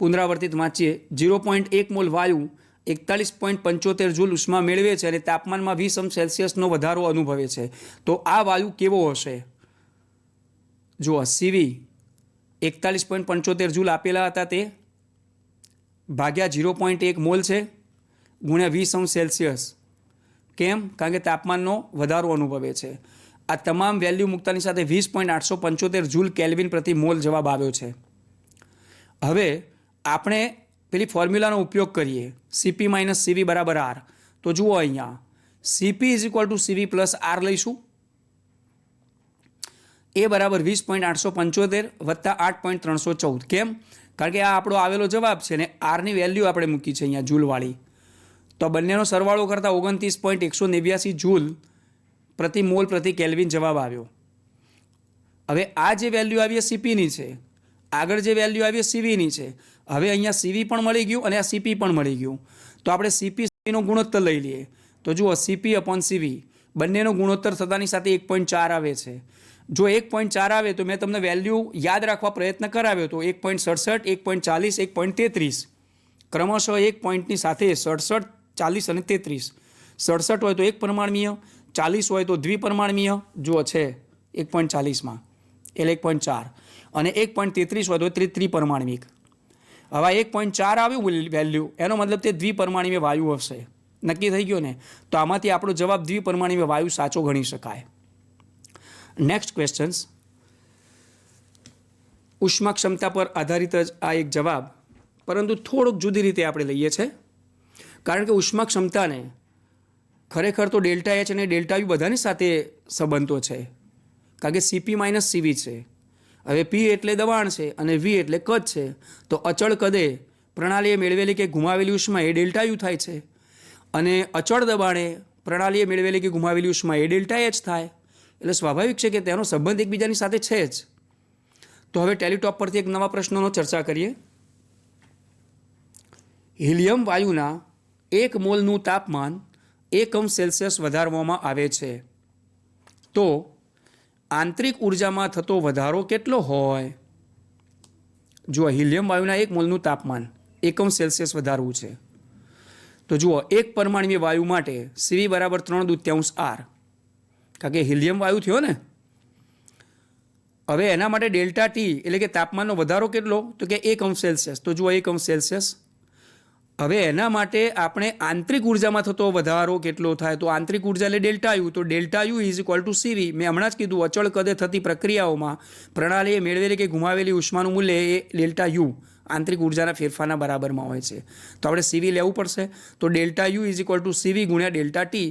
પુનરાવર્તિત વાંચીએ. 0.1 મોલ વાયુ 41.75 જૂલ ઉષ્મા મેળવે છે અને તાપમાનમાં 20 સેલ્સિયસનો વધારો અનુભવે છે. તો આ વાયુ કેવો હશે? જુઓ, સીવી 41.75 જૂલ આપેલા હતા, તે ભાગ્યા 0.1 મોલ છે ગુણ્યા 20 સેલ્સિયસ. કેમ? કારણ કે તાપમાનનો વધારો અનુભવે છે. આ તમામ વેલ્યુ મૂકતાની સાથે 20.875 જૂલ કેલ્વિન પ્રતિ મોલ જવાબ આવ્યો છે. હવે આપણે પેલી ફોર્મ્યુલાનો ઉપયોગ કરીએ, સીપી માઇનસ સીવી બરાબર આર. તો જુઓ, અહીંયા CP is equal to CV plus R લઈશું. એ બરાબર 20.875 વત્તા 8.314. કેમ? કારણ કે આ આપણો આવેલો જવાબ છે ને આરની વેલ્યુ આપણે મૂકી છે અહીંયા જૂલવાળી. તો બંનેનો સરવાળો કરતાં 29.189 જૂલ પ્રતિ મોલ પ્રતિ કેલ્વિન જવાબ આવ્યો. હવે આ જે વેલ્યુ આવી એ સીપીની છે, આગળ જે વેલ્યુ આવી એ સીવીની છે. હવે અહીંયા સીવી પણ મળી ગયું અને આ સીપી પણ મળી ગયું. તો આપણે સીપી સીવીનો ગુણોત્તર લઈ લઈએ. તો જુઓ, સીપી અપોન સીવી બંનેનો ગુણોત્તર થતાની સાથે 1.4 આવે છે. જો 1.4 આવે તો મેં તમને વેલ્યુ યાદ રાખવા પ્રયત્ન કરાવ્યો તો 1.67, 1.40, 1.33 ક્રમશઃ એક પોઈન્ટની સાથે 67, 40 અને 33. 67 હોય તો એક પરમાણવીય, 40 હોય તો દ્વિપરમાણવીય, જુઓ છે 1.40માં એટલે 1.4, અને 1.33 હોય તો ત્રિપરમાણવિક. હવે 1.4 આવ્યું વેલ્યુ, એનો મતલબ તે દ્વિપરમાણવીય વાયુ હશે. નક્કી થઈ ગયો ને? તો આમાંથી આપણો જવાબ દ્વિપરમાણવીય વાયુ સાચો ગણી શકાય. નેક્સ્ટ ક્વેશ્ચન્સ, ઉષ્મા ક્ષમતા પર આધારિત જ આ એક જવાબ, પરંતુ થોડોક જુદી રીતે આપણે લઈએ છીએ. કારણ કે ઉષ્મા ક્ષમતાને ખરેખર તો ડેલ્ટા એચ અને ડેલ્ટા યુ બધાની સાથે સંબંધો છે. કારણ કે સીપી માઇનસ સીવી છે. હવે પી એટલે દબાણ છે અને વી એટલે કદ છે. તો અચળ કદે પ્રણાલીએ મેળવેલી કે ગુમાવેલી ઉષ્મા એ ડેલ્ટા યુ થાય છે, અને અચળ દબાણે પ્રણાલીએ મેળવેલી કે ગુમાવેલી ઉષ્મા એ ડેલ્ટા એચ થાય. એટલે સ્વાભાવિક છે કે તેનો સંબંધ એકબીજાની સાથે છે જ. તો હવે ટેલિટોપ પરથી એક નવા પ્રશ્નનો ચર્ચા કરીએ. હિલિયમ વાયુના 1 મોલનું તાપમાન 1 સેલ્સિયસ વધારવામાં આવે છે, તો આંતરિક ઉર્જામાં થતો વધારો કેટલો હોય? જુઓ, હિલિયમ વાયુના 1 મોલનું તાપમાન 1 સેલ્સિયસ વધારવું છે. તો જુઓ, એક પરમાણવીય વાયુ માટે સીવી બરાબર 3/2 આર, કારણ કે હિલિયમ વાયુ થયો ને. હવે એના માટે ડેલ્ટા ટી એટલે કે તાપમાનનો વધારો કેટલો? તો કે 1 સેલ્સિયસ. તો જુઓ, 1 સેલ્સિયસ. હવે એના માટે આપણે આંતરિક ઉર્જામાં થતો વધારો કેટલો થાય? તો આંતરિક ઉર્જા એટલે ડેલ્ટા યુ. તો delta U is equal to CV. મેં હમણાં જ કીધું, અચળ કદે થતી પ્રક્રિયાઓમાં પ્રણાલીએ મેળવેલી કે ગુમાવેલી ઉષ્માનું મૂલ્ય એ ડેલ્ટા યુ આંતરિક ઉર્જાના ફેરફારના બરાબરમાં હોય છે. તો આપણે સીવી લેવું પડશે. તો delta U is equal to CV ગુણ્યા ડેલ્ટા ટી.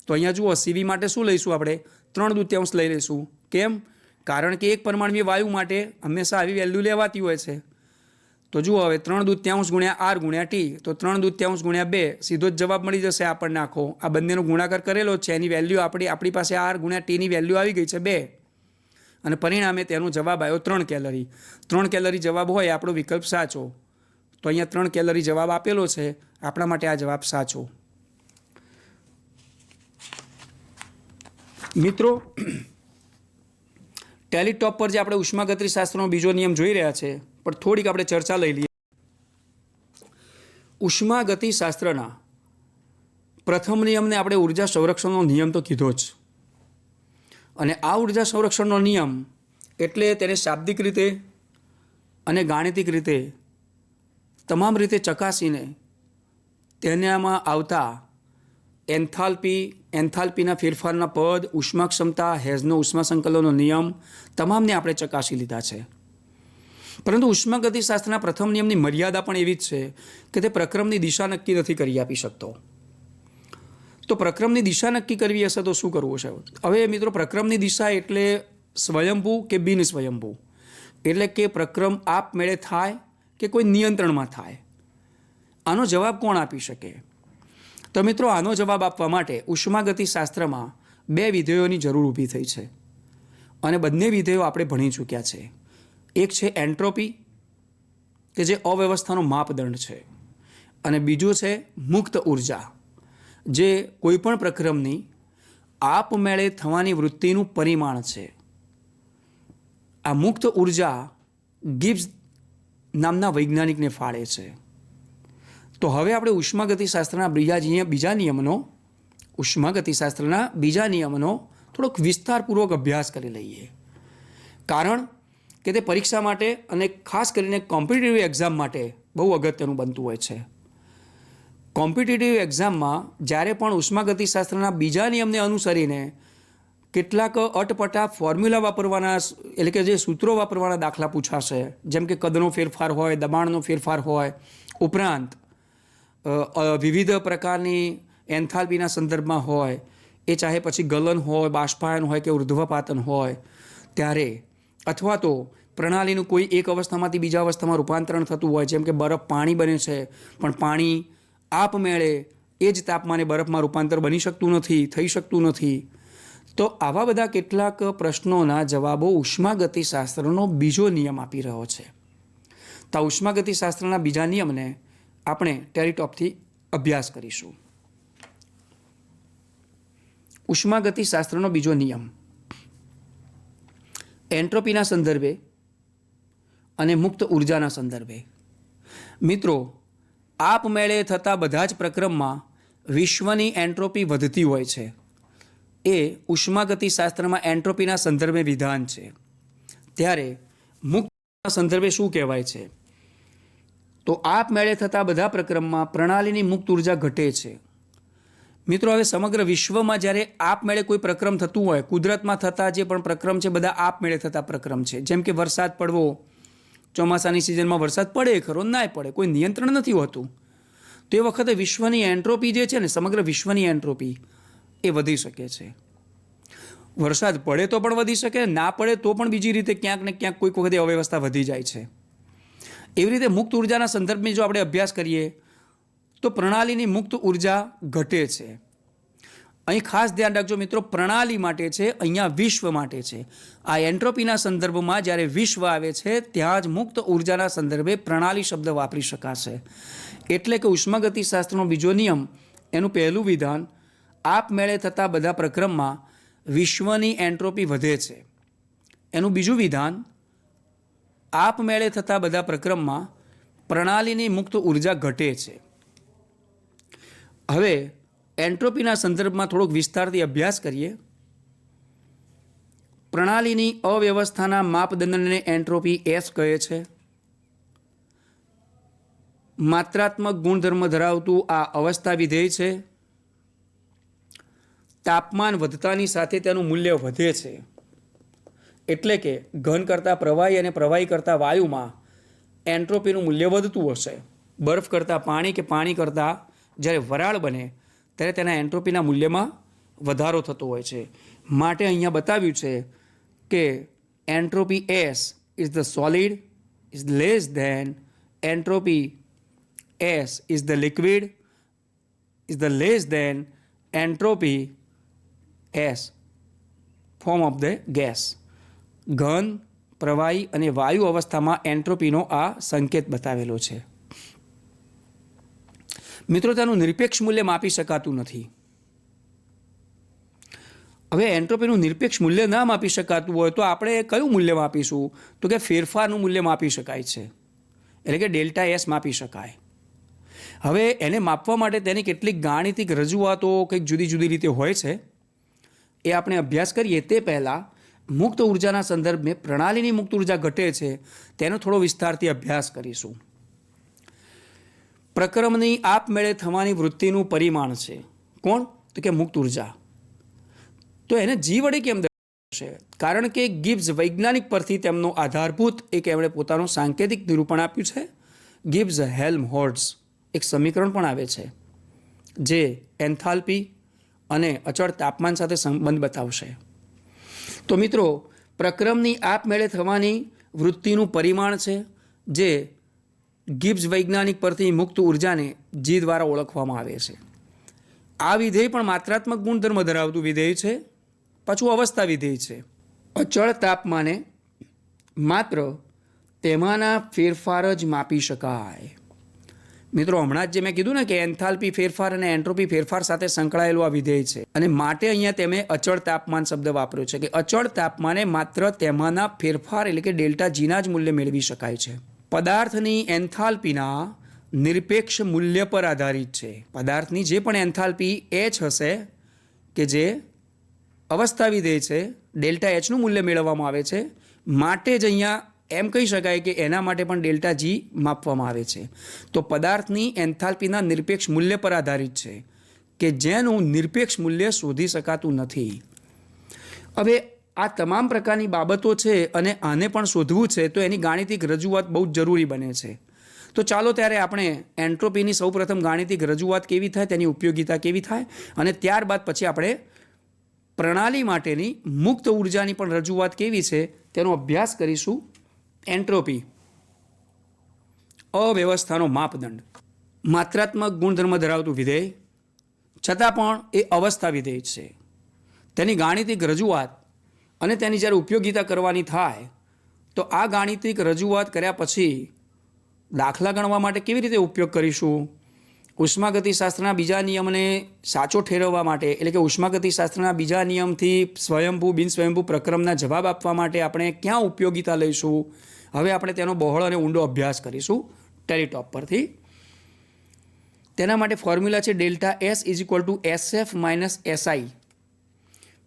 તો અહીંયા જુઓ સીવી માટે શું લઈશું આપણે 3/2 લઈ લઈશું. કેમ? કારણ કે એક પરમાણુય વાયુ માટે હંમેશા આવી વેલ્યુ લેવાતી હોય છે. તો જુઓ હવે 3/2 ગુણ્યા આર ગુણ્યા ટી, તો 3/2 ગુણ્યા 2 સીધો જ જવાબ મળી જશે આપણને આખો. આ બંનેનો ગુણાકાર કરેલો છે, એની વેલ્યુ આપણી પાસે આર ગુણ્યા ટીની વેલ્યુ આવી ગઈ છે 2, અને પરિણામે તેનો જવાબ આવ્યો 3 કેલરી. 3 કેલરી જવાબ હોય આપણો વિકલ્પ સાચો. તો અહીંયા 3 કેલરી જવાબ આપેલો છે, આપણા માટે આ જવાબ સાચો. મિત્રો, ટેલિટોપ પર જે આપણે ઉષ્માગતિશાસ્ત્રનો બીજો નિયમ જોઈ રહ્યા છે, પણ થોડીક આપણે ચર્ચા લઈ લઈએ. ઉષ્માગતિશાસ્ત્રના પ્રથમ નિયમને આપણે ઉર્જા સંરક્ષણનો નિયમ તો કીધો જ. અને આ ઉર્જા સંરક્ષણનો નિયમ એટલે તેને શાબ્દિક રીતે અને ગાણિતિક રીતે તમામ રીતે ચકાસીને તેનામાં આવતા એન્થાલ્પીના ફેરફારના પદ, ઉષ્મા ક્ષમતા, હેઝનો ઉષ્મા સંકલનનો નિયમ તમામને આપણે ચકાસી લીધા છે. પરંતુ ઉષ્માગતિશાસ્ત્રના પ્રથમ નિયમની મર્યાદા પણ એવી જ છે કે તે પ્રક્રમની દિશા નક્કી નથી કરી આપી શકતો. તો પ્રક્રમની દિશા નક્કી કરવી હશે તો શું કરવું છે? હવે મિત્રો, પ્રક્રમની દિશા એટલે સ્વયંભૂ કે બિન સ્વયંભૂ, એટલે કે પ્રક્રમ આપમેળે થાય કે કોઈ નિયંત્રણમાં થાય. આનો જવાબ કોણ આપી શકે? તો મિત્રો, આનો જવાબ આપવા માટે ઉષ્માગતિશાસ્ત્રમાં 2 વિધેયોની જરૂર ઊભી થઈ છે, અને બંને વિધેયો આપણે ભણી ચૂક્યા છે. એક છે એન્ટ્રોપી, કે જે અવ્યવસ્થાનો માપદંડ છે, અને બીજું છે મુક્ત ઉર્જા, જે કોઈપણ પ્રક્રમની આપમેળે થવાની વૃત્તિનું પરિમાણ છે. આ મુક્ત ઉર્જા ગિબ્સ નામના વૈજ્ઞાનિકને ફાળે છે. તો હવે આપણે ઉષ્માગતિશાસ્ત્રના બીજા નિયમનો થોડોક વિસ્તારપૂર્વક અભ્યાસ કરી લઈએ. કારણ કે તે પરીક્ષા માટે અને ખાસ કરીને કોમ્પિટિટિવ એક્ઝામ માટે બહુ અગત્યનું બનતું હોય છે. કોમ્પિટિટિવ એક્ઝામમાં જ્યારે પણ ઉષ્માગતિશાસ્ત્રના બીજા નિયમને અનુસરીને કેટલાક અટપટા ફોર્મ્યુલા વાપરવાના, એટલે કે જે સૂત્રો વાપરવાના દાખલા પૂછાશે, જેમ કે કદનો ફેરફાર હોય, દબાણનો ફેરફાર હોય, ઉપરાંત વિવિધ પ્રકારની એન્થાલ્પીના સંદર્ભમાં હોય, એ ચાહે પછી ગલન હોય, બાષ્પાયન હોય કે ઉર્ધ્વપાતન હોય, ત્યારે અથવા તો પ્રણાલીનું કોઈ એક અવસ્થામાંથી બીજા અવસ્થામાં રૂપાંતરણ થતું હોય, જેમ કે બરફ પાણી બને છે, પણ પાણી આપમેળે એ જ તાપમાને બરફમાં રૂપાંતર થઈ શકતું નથી. તો આવા બધા કેટલાક પ્રશ્નોના જવાબો ઉષ્માગતિશાસ્ત્રનો બીજો નિયમ આપી રહ્યો છે. તો ઉષ્માગતિશાસ્ત્રના બીજા નિયમને આપણે ટેલિટોપથી અભ્યાસ કરીશું. ઉષ્માગતિશાસ્ત્રનો બીજો નિયમ એન્ટ્રોપીના સંદર્ભે અને મુક્ત ઉર્જાના સંદર્ભે. મિત્રો, આપમેળે થતા બધા જ પ્રક્રમમાં વિશ્વની એન્ટ્રોપી વધતી હોય છે. એ ઉષ્માગતિશાસ્ત્રમાં એન્ટ્રોપીના સંદર્ભે વિધાન છે. ત્યારે મુક્તના સંદર્ભે શું કહેવાય છે? તો આપમેળે થતા બધા પ્રક્રમમાં પ્રણાલીની મુક્ત ઉર્જા ઘટે છે. મિત્રો, હવે સમગ્ર વિશ્વમાં જ્યારે આપમેળે કોઈ પ્રક્રમ થતું હોય, કુદરતમાં થતા જે પણ પ્રક્રમ છે બધા આપમેળે થતા પ્રક્રમ છે. જેમ કે વરસાદ પડવો, ચોમાસાની સિઝનમાં વરસાદ પડે ખરો, ના પડે, કોઈ નિયંત્રણ નથી હોતું. તો એ વખતે વિશ્વની એન્ટ્રોપી જે છે ને, સમગ્ર વિશ્વની એન્ટ્રોપી એ વધી શકે છે. વરસાદ પડે તો પણ વધી શકે, ના પડે તો પણ બીજી રીતે ક્યાંક ને ક્યાંક કોઈક વખતે અવ્યવસ્થા વધી જાય છે. એવી રીતે મુક્ત ઉર્જાના સંદર્ભમાં જો આપણે અભ્યાસ કરીએ તો પ્રણાલીની મુક્ત ઉર્જા ઘટે છે. અહીં ખાસ ધ્યાન રાખજો મિત્રો, પ્રણાલી માટે છે, અહીંયા વિશ્વ માટે છે. આ એન્ટ્રોપીના સંદર્ભમાં જ્યારે વિશ્વ આવે છે ત્યાં જ મુક્ત ઉર્જાના સંદર્ભે પ્રણાલી શબ્દ વાપરી શકાશે. એટલે કે ઉષ્માગતિશાસ્ત્રનો બીજો નિયમ, એનું પહેલું વિધાન, આપમેળે થતા બધા પ્રક્રમમાં વિશ્વની એન્ટ્રોપી વધે છે. એનું બીજું વિધાન, આપમેળે થતા બધા પ્રક્રમમાં પ્રણાલીની મુક્ત ઉર્જા ઘટે છે. હવે એન્ટ્રોપીના સંદર્ભમાં થોડોક વિસ્તારથી અભ્યાસ કરીએ. પ્રણાલીની અવ્યવસ્થાના માપદંડને એન્ટ્રોપી એસ કહે છે. માત્રાત્મક ગુણધર્મ ધરાવતું આ અવસ્થા વિધેય છે. તાપમાન વધતાની સાથે તેનું મૂલ્ય વધે છે. એટલે કે ઘન કરતાં પ્રવાહી અને પ્રવાહી કરતાં વાયુમાં એન્ટ્રોપીનું મૂલ્ય વધતું હશે. બરફ કરતાં પાણી કે પાણી કરતાં જ્યારે વરાળ બને ત્યારે તેના એન્ટ્રોપીના મૂલ્યમાં વધારો થતો હોય છે. માટે અહીંયા બતાવ્યું છે કે entropy S is the solid is less than entropy S is the liquid is the less than entropy S form of the gas. ઘન, પ્રવાહી અને વાયુ અવસ્થામાં એન્ટ્રોપીનો આ સંકેત બતાવેલો છે. મિત્રો, તેનું નિરપેક્ષ મૂલ્ય માપી શકાતું નથી. હવે એન્ટ્રોપીનું નિરપેક્ષ મૂલ્ય ના માપી શકાતું હોય તો આપણે કયું મૂલ્ય માપીશું? તો કે ફેરફારનું મૂલ્ય માપી શકાય છે, એટલે કે ડેલ્ટા એસ માપી શકાય. હવે એને માપવા માટે તેની કેટલીક ગાણિતિક રજૂઆતો કંઈક જુદી જુદી રીતે હોય છે. એ આપણે અભ્યાસ કરીએ તે પહેલાં મુક્ત ઉર્જાના સંદર્ભમાં પ્રણાલીની મુક્ત ઉર્જા ઘટે છે તેનો થોડો વિસ્તારથી અભ્યાસ કરીશું. પ્રક્રમની આપમેળે થવાની વૃત્તિનું પરિમાણ છે કોણ? તો કે મુક્ત ઉર્જા. તો એને જી વડે કેમ દર્શાવશે? કારણ કે ગિબ્સ વૈજ્ઞાનિક પરથી તેમનો આધારભૂત એક એમણે પોતાનું સાંકેતિક નિરૂપણ આપ્યું છે. ગિબ્સ હેલ્મહોલ્ટ્ઝ એક સમીકરણ પણ આવે છે જે એન્થાલ્પી અને અચળ તાપમાન સાથે સંબંધ બતાવશે. તો મિત્રો, પ્રક્રમની આપમેળે થવાની વૃત્તિનું પરિમાણ છે જે ગિબ્સ વૈજ્ઞાનિક પરથી મુક્ત ઉર્જાને જી દ્વારા ઓળખવામાં આવે છે. આ વિધેય પણ માત્રાત્મક ગુણધર્મ ધરાવતું વિધેય છે, પાછું અવસ્થા વિધેય છે. અચળ તાપમાને માત્ર તેમાંના ફેરફાર જ માપી શકાય. મિત્રો, હમણાં જ જે મેં કીધું ને કે એન્થાલ્પી ફેરફાર અને એન્ટ્રોપી ફેરફાર સાથે સંકળાયેલું આ વિધેય છે, અને માટે અહીંયા તેમણે અચળ તાપમાન શબ્દ વાપર્યો છે કે અચળ તાપમાને માત્ર તેમાંના ફેરફાર એટલે કે ડેલ્ટા જીના જ મૂલ્ય મેળવી શકાય છે. પદાર્થની એન્થાલ્પીના નિરપેક્ષ મૂલ્ય પર આધારિત છે. પદાર્થની જે પણ એન્થાલ્પી એચ હશે કે જે અવસ્થા વિધેય છે, ડેલ્ટા એચનું મૂલ્ય મેળવવામાં આવે છે, માટે જ અહીંયા એમ કહી શકાય કે એના માટે પણ ડેલ્ટા જી માપવામાં આવે છે. તો પદાર્થની એન્થાલ્પીના નિરપેક્ષ મૂલ્ય પર આધારિત છે કે જેનું નિરપેક્ષ મૂલ્ય શોધી શકાતું નથી. હવે આ તમામ પ્રકારની બાબતો છે અને આને પણ શોધવું છે તો એની ગાણિતિક રજૂઆત બહુ જ જરૂરી બને છે. તો ચાલો ત્યારે આપણે એન્ટ્રોપીની સૌપ્રથમ ગાણિતિક રજૂઆત કેવી થાય, તેની ઉપયોગિતા કેવી થાય, અને ત્યારબાદ પછી આપણે પ્રણાલી માટેની મુક્ત ઉર્જાની પણ રજૂઆત કેવી છે તેનો અભ્યાસ કરીશું. એન્ટ્રોપી અવ્યવસ્થાનો માપદંડ, માત્રાત્મક ગુણધર્મ ધરાવતું વિધેય છતાં પણ એ અવસ્થા વિધેય છે. તેની ગાણિતિક રજૂઆત અને તેની જ્યારે ઉપયોગિતા કરવાની થાય તો આ ગાણિતિક રજૂઆત કર્યા પછી દાખલા ગણવા માટે કેવી રીતે ઉપયોગ કરીશું? ઉષ્માગતિશાસ્ત્રના બીજા નિયમને સાચો ઠેરવવા માટે, એટલે કે ઉષ્માગતિશાસ્ત્રના બીજા નિયમથી સ્વયંભૂ બિનસ્વયંભૂ પ્રક્રમના જવાબ આપવા માટે આપણે ક્યાં ઉપયોગિતા લઈશું? હવે આપણે તેનો બહોળો અને ઊંડો અભ્યાસ કરીશું ટેલિટોપ પરથી. તેના માટે ફોર્મ્યુલા છે delta S is equal two SF minus SI.